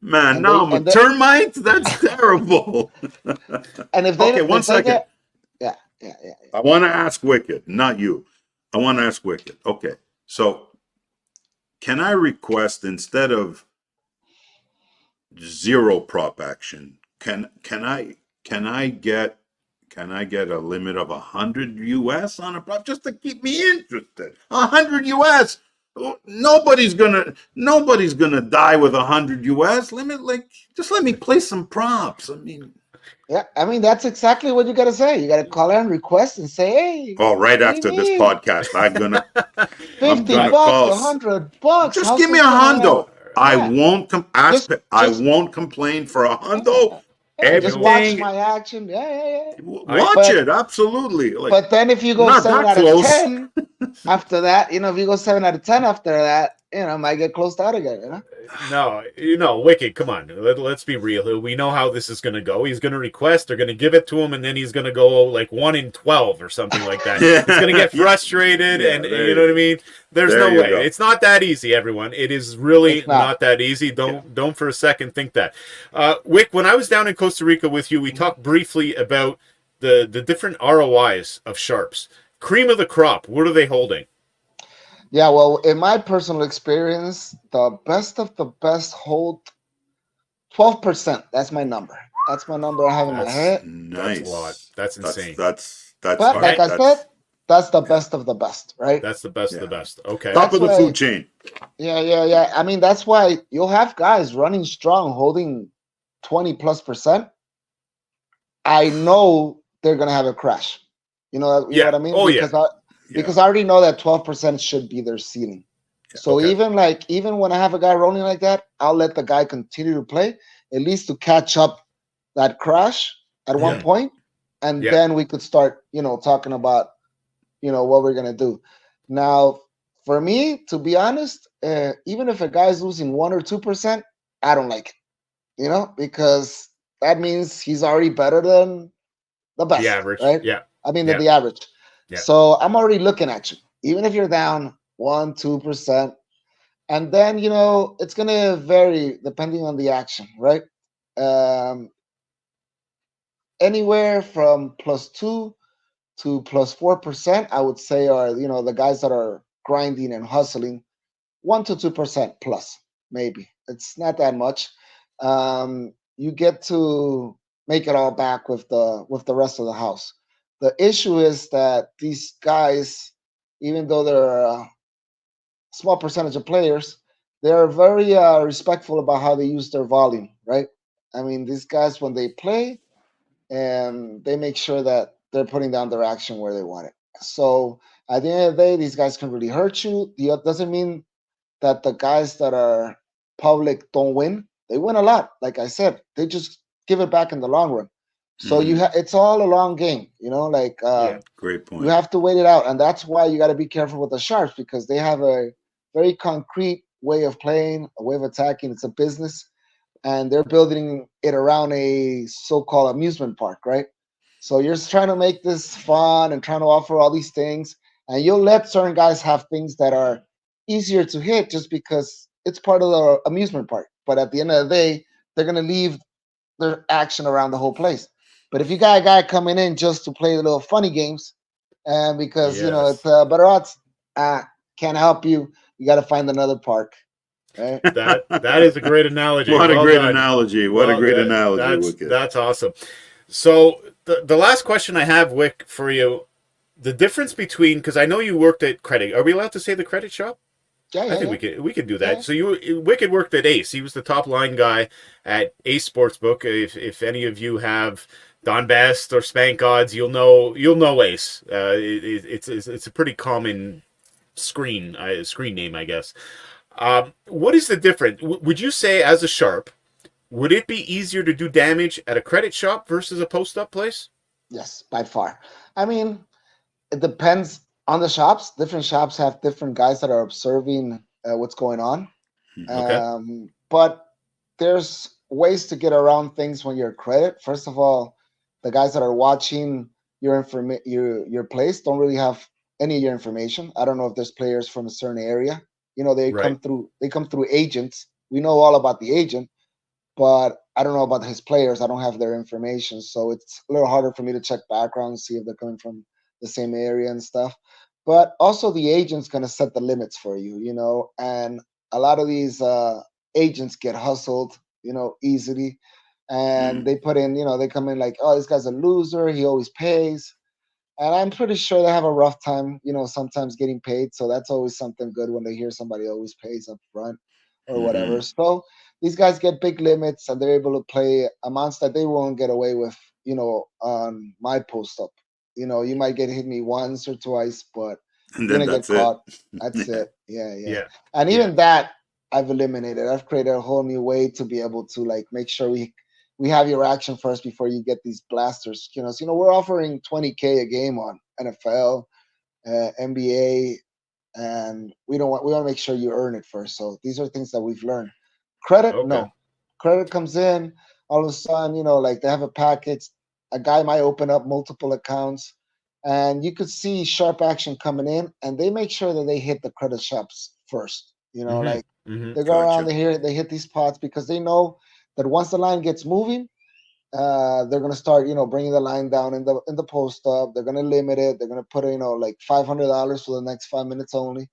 Man, now I'm a termite? That's terrible. And if they one second. Yeah. I want to ask Wicked, not you. I want to ask Wicked. Okay, so can I request instead of zero prop action, can I get a limit of 100 US on a prop just to keep me interested? 100 US. Nobody's gonna die with 100 US. Just let me play some props. That's exactly what you gotta say. You gotta call and request and say, hey. Oh, right after this podcast, I'm gonna $50, $100. Just give me a hundo. I won't complain for a hundo. Yeah, just watch Everything. my action. Yeah. Watch But it, absolutely. Like, but then if you go not 7 that out of close. 10 after that, if you go 7 out of 10 after that, it might get closed out again. No, Wicked, come on. Let's be real. We know how this is going to go. He's going to request, they're going to give it to him, and then he's going to go like 1 in 12 or something like that. Yeah. He's going to get frustrated, Yeah, and there you know what I mean? There's there no you way. go. It's not that easy, everyone. It is really It's not. not that easy. Don't for a second think that. Wick, when I was down in Costa Rica with you, we talked briefly about the different ROIs of sharps. Cream of the crop, what are they holding? Yeah, well, in my personal experience, the best of the best hold 12%. That's my number. That's my number I have in my head. Nice. That's a lot. That's insane. That's But hard. like I said, that's the yeah. best of the best, right? That's the best of the best. Okay. Top That's of the why- food chain. Yeah. I mean, that's why you'll have guys running strong, holding 20+%. I know they're gonna have a crash. You know what I mean? Oh, because because I already know that 12% should be their ceiling. So Okay. even when I have a guy rolling like that, I'll let the guy continue to play, at least to catch up that crash at one point, and then we could start, talking about, what we're gonna do. Now, for me, to be honest, even if a guy's losing 1 or 2%, I don't like it, because that means he's already better than the best, The average, right? yeah. I mean, Yeah. the average. Yeah. So I'm already looking at you, even if you're down 1, 2%, and then it's gonna vary depending on the action, right? Um, Anywhere from +2 to +4%, I would say, are the guys that are grinding and hustling. 1 to 2% plus, maybe. It's not that much. You get to make it all back with the rest of the house. The issue is that these guys, even though they're a small percentage of players, they're very respectful about how they use their volume, right? I mean, these guys, when they play, and they make sure that they're putting down their action where they want it. So at the end of the day, these guys can really hurt you. It doesn't mean that the guys that are public don't win. They win a lot. Like I said, they just give it back in the long run. So it's all a long game, Great point. you have to wait it out. And that's why you got to be careful with the Sharps, because they have a very concrete way of playing, a way of attacking. It's a business, and they're building it around a so-called amusement park, right? So you're just trying to make this fun and trying to offer all these things, and you'll let certain guys have things that are easier to hit just because it's part of the amusement park. But at the end of the day, they're gonna leave their action around the whole place. But if you got a guy coming in just to play the little funny games, and because it's better odds, can't help you. You got to find another park. Right? That is a great analogy. What a Well great done. analogy. What a great analogy, Wicked. That's awesome. So the last question I have, Wick, for you, the difference between, because I know you worked at credit. Are we allowed to say the credit shop? Yeah, I think we could do that. Yeah. So Wicked worked at Ace. He was the top line guy at Ace Sportsbook. If any of you have Don Best or Spank odds, you'll know Ace. It's a pretty common screen name, I guess. What is the difference? Would you say, as a sharp, would it be easier to do damage at a credit shop versus a post-up place? Yes, by far. I mean, it depends on the shops. Different shops have different guys that are observing what's going on. Okay. But there's ways to get around things when you're credit. First of all, the guys that are watching your place don't really have any of your information. I don't know if there's players from a certain area. They Right. come through agents. We know all about the agent, but I don't know about his players. I don't have their information, so it's a little harder for me to check background, see if they're coming from the same area and stuff. But also, the agent's gonna set the limits for you, and a lot of these agents get hustled, easily, and they put in, they come in like, oh, this guy's a loser. He always pays. And I'm pretty sure they have a rough time, sometimes getting paid. So that's always something good when they hear somebody always pays up front or whatever. So these guys get big limits, and they're able to play amounts that they won't get away with, on my post up. You might get hit me once or twice, but And you're then gonna get that's it. caught. That's it. Yeah. Yeah. And even that I've eliminated. I've created a whole new way to be able to make sure we we have your action first before you get these blasters. So we're offering 20K a game on NFL, NBA, and we want to make sure you earn it first. So these are things that we've learned. Credit, Okay. no. Credit comes in all of a sudden. Like they have a package. A guy might open up multiple accounts, and you could see sharp action coming in, and they make sure that they hit the credit shops first. Like they go around, Gotcha. they hit these spots because they know that once the line gets moving, they're gonna start, bringing the line down in the post up. They're gonna limit it. They're gonna put, like $500 for the next 5 minutes only.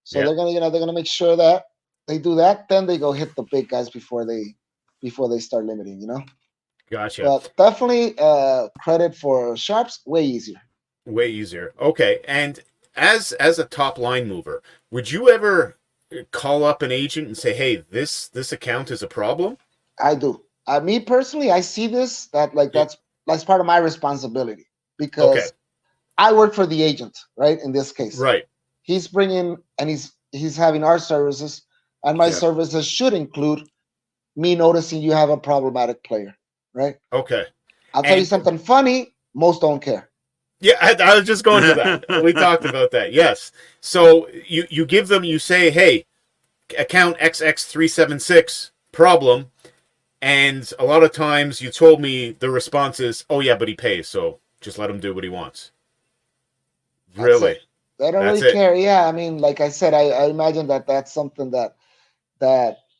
So Yeah. they're gonna make sure that they do that. Then they go hit the big guys before they start limiting. Gotcha. But definitely, credit for sharps way easier. Way easier. Okay. And as a top line mover, would you ever call up an agent and say, "Hey, this account is a problem"? I do. Me personally, I see this that like Yeah. that's part of my responsibility Okay. because I work for the agent, right? In this case, Right. he's bringing and he's having our services, and my Yeah. services should include me noticing you have a problematic player, right? Okay. I'll tell you And something funny. Most don't care. yeah, I was just going to that. We talked about that. Yes. So you give them, you say, "Hey, account XX376 problem," and a lot of times you told me the response is, "Oh yeah, but he pays, so just let him do what he wants." That's Really? it. They don't That's really it. care. Yeah, I mean, like I said, I imagine that that's something that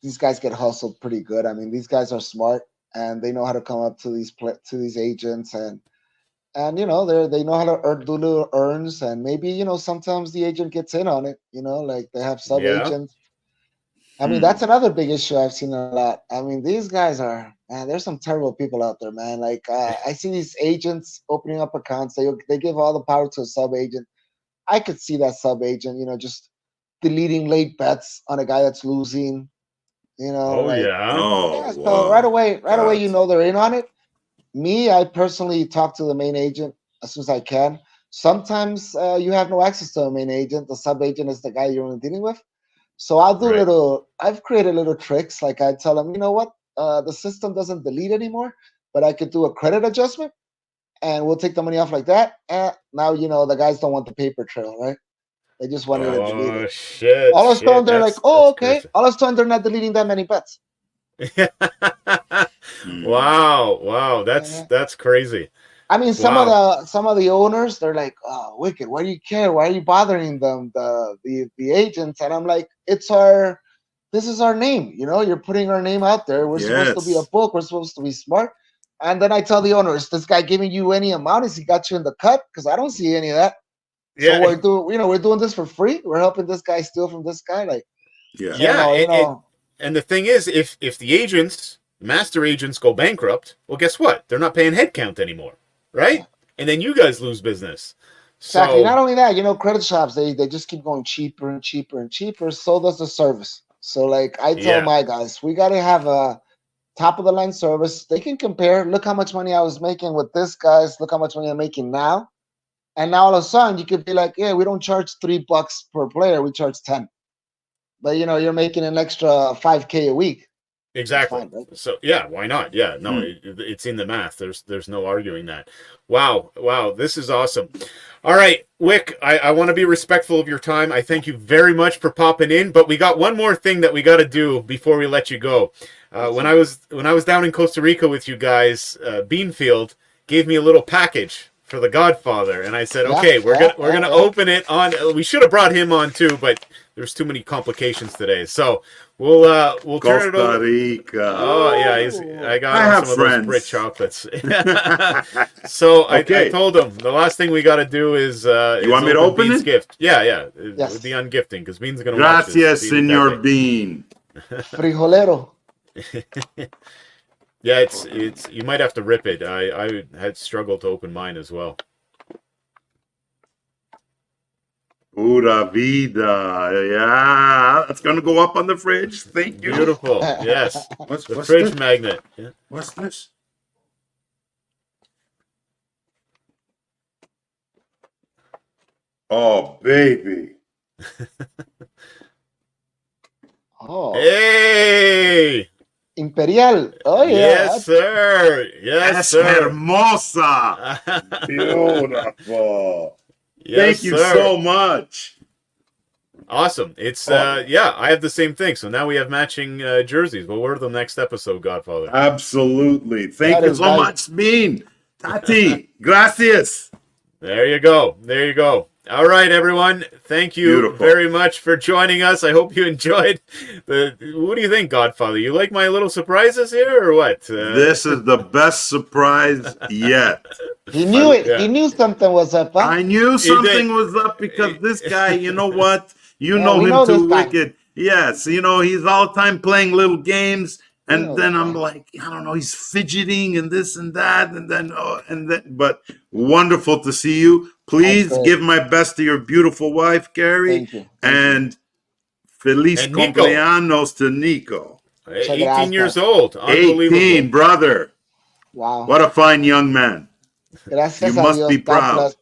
these guys get hustled pretty good. I mean, these guys are smart and they know how to come up to these agents and they know how to do little earns and maybe sometimes the agent gets in on it. Like they have sub Yeah. agents. I mean, Hmm. that's another big issue I've seen a lot. I mean, these guys are man. There's some terrible people out there, man. Like I see these agents opening up accounts. They give all the power to a sub agent. I could see that sub agent, just deleting late bets on a guy that's losing. Oh Like yeah. Oh, yeah. So wow. right away, God. they're in on it. Me, I personally talk to the main agent as soon as I can. Sometimes you have no access to a main agent. The sub agent is the guy you're only dealing with. So Right. I've created little tricks. Like I tell them, you know what? The system doesn't delete anymore, but I could do a credit adjustment and we'll take the money off like that. Now, the guys don't want the paper trail, right? They just wanted it deleted. Oh shit, All of a sudden, shit. they're like, That's oh, okay. crazy. All of a sudden, they're not deleting that many bets. Hmm. Wow, wow. Yeah. That's crazy. I mean, Wow. some of the owners, they're like, "Oh, Wicked, why do you care? Why are you bothering them, the agents?" And I'm like, this is our name. You're putting our name out there. We're supposed to be a Yes. book. We're supposed to be smart. And then I tell the owner, is this guy giving you any amount? Has he got you in the cut? Because I don't see any of that. So Yeah, we're doing this for free. We're helping this guy steal from this guy. Like, Yeah. so yeah. no, And the thing is, if the agents, master agents, go bankrupt, well, guess what? They're not paying headcount anymore, right? And then you guys lose business. exactly. Not So only that, credit shops they just keep going cheaper and cheaper and cheaper. So does the service. So like I tell yeah, my guys, we got to have a top of the line service. They can compare. Look how much money I was making with this guys. Look how much money I'm making now. And now all of a sudden you could be like, yeah, we don't charge $3 per player. We charge 10. But you're making an extra 5K a week. That's exactly. fine, right? So yeah, why not? Yeah, no, Hmm. it's in the math. There's no arguing that. Wow, wow, this is awesome. All right, Wick, I want to be respectful of your time. I thank you very much for popping in, but we got one more thing that we got to do before we let you go. Yes, When sir. I was down in Costa Rica with you guys, Beanfield gave me a little package for the Godfather, and I said, Yeah, okay, yeah, we're yeah, gonna yeah. open it on. We should have brought him on too, but there's too many complications today. So we'll turn it Costa over. Rica. Oh yeah, I Ooh. got I him have some of those Brit friends. chocolates. So I Okay. told him the last thing we got to do You is want me to open open Bean's it? gift. Yeah, yeah, with the Yes. ungifting because Bean's gonna watch this. Gracias, Bean and Pepe. Senor Bean. Frijolero. Yeah, it's you might have to rip it. I had struggled to open mine as well. Pura vida. Yeah. It's going to go up on the fridge. Thank you. Beautiful. Yes, the What's fridge this? magnet. Yeah. What's this? Oh, baby. Oh, Hey, Imperial. Oh yeah. Yes, sir. Yes, Es sir. hermosa. Beautiful. Yes, Thank you sir. so much. Awesome. It's Oh. yeah, I have the same thing. So now we have matching jerseys. We'll order them next episode, Godfather. Absolutely. Thank That you is so nice. much, Bean. Tati, gracias. There you go. There you go. All right, everyone. Thank you Beautiful. very much for joining us. I hope you enjoyed the. What do you think, Godfather? You like my little surprises here, or what? This is the best surprise yet. He knew it. Yeah. He knew something was up. Huh? I knew did. something was up because this guy, you know what? You Yeah, know we him know this too, guy. Wicked. Yes, you know, he's all the time playing little games. We And know then this I'm guy. like, I don't know, he's fidgeting and this and that. But wonderful to see you. Please That's great. give my best to your beautiful wife, Carrie. Thank you. And Feliz And Nico. cumpleaños to Nico. Check it 18 out, years man. old. Unbelievable. 18, brother. Wow. What a fine young man. Gracias You a must Dios. be God proud. bless.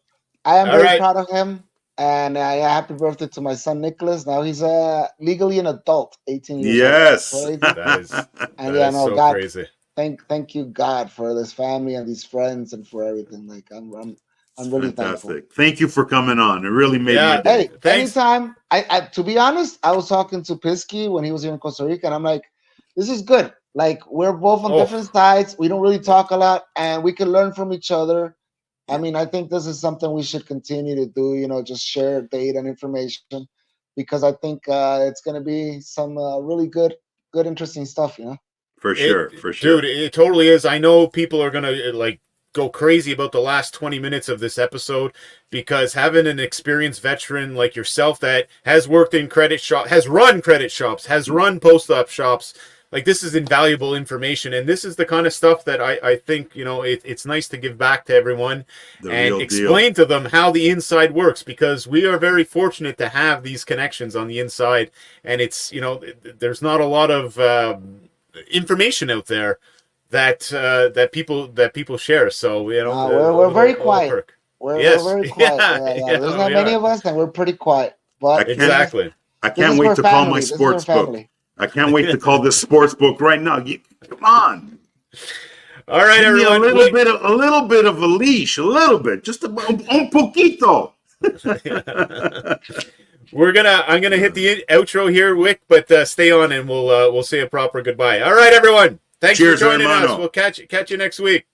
I am All very right. proud of him. And happy birthday to my son Nicholas. Now he's legally an adult, 18 years Yes. old. Crazy. That is And that is so God, crazy. thank you God for this family and these friends and for everything. Like I'm really thankful. Fantastic. Thank you for coming on. It really made Yeah. my day. Hey, Thanks. anytime. I to be honest, I was talking to Pisky when he was here in Costa Rica, and I'm like, this is good. Like we're both on Oh. different sides. We don't really talk a lot, and we can learn from each other. I mean, I think this is something we should continue to do. Just share data and information, because I think it's going to be some really good, interesting stuff. For sure. For sure. Dude, it totally is. I know people are gonna go crazy about the last 20 minutes of this episode, because having an experienced veteran like yourself that has worked in credit shop, has run credit shops, has run post-op shops, like this is invaluable information, and this is the kind of stuff that I think it's nice to give back to everyone The and real explain to them how the inside works, because we are very fortunate to have these connections on the inside, and it's there's not a lot of information out there that people share. So we're very quiet. We're Yes. very quiet. Yeah, There's not many of us, and we're pretty quiet. But Exactly. I this can't is wait for to call my family. This is sports for book. family. I can't wait to call this sports book right now. Come on. All right, Give me everyone. a little bit of a leash, a little bit, just un poquito. I'm gonna hit the outro here, Wick, but stay on and we'll say a proper goodbye. All right, everyone. Thanks Cheers, for joining hermano. us. We'll catch you next week.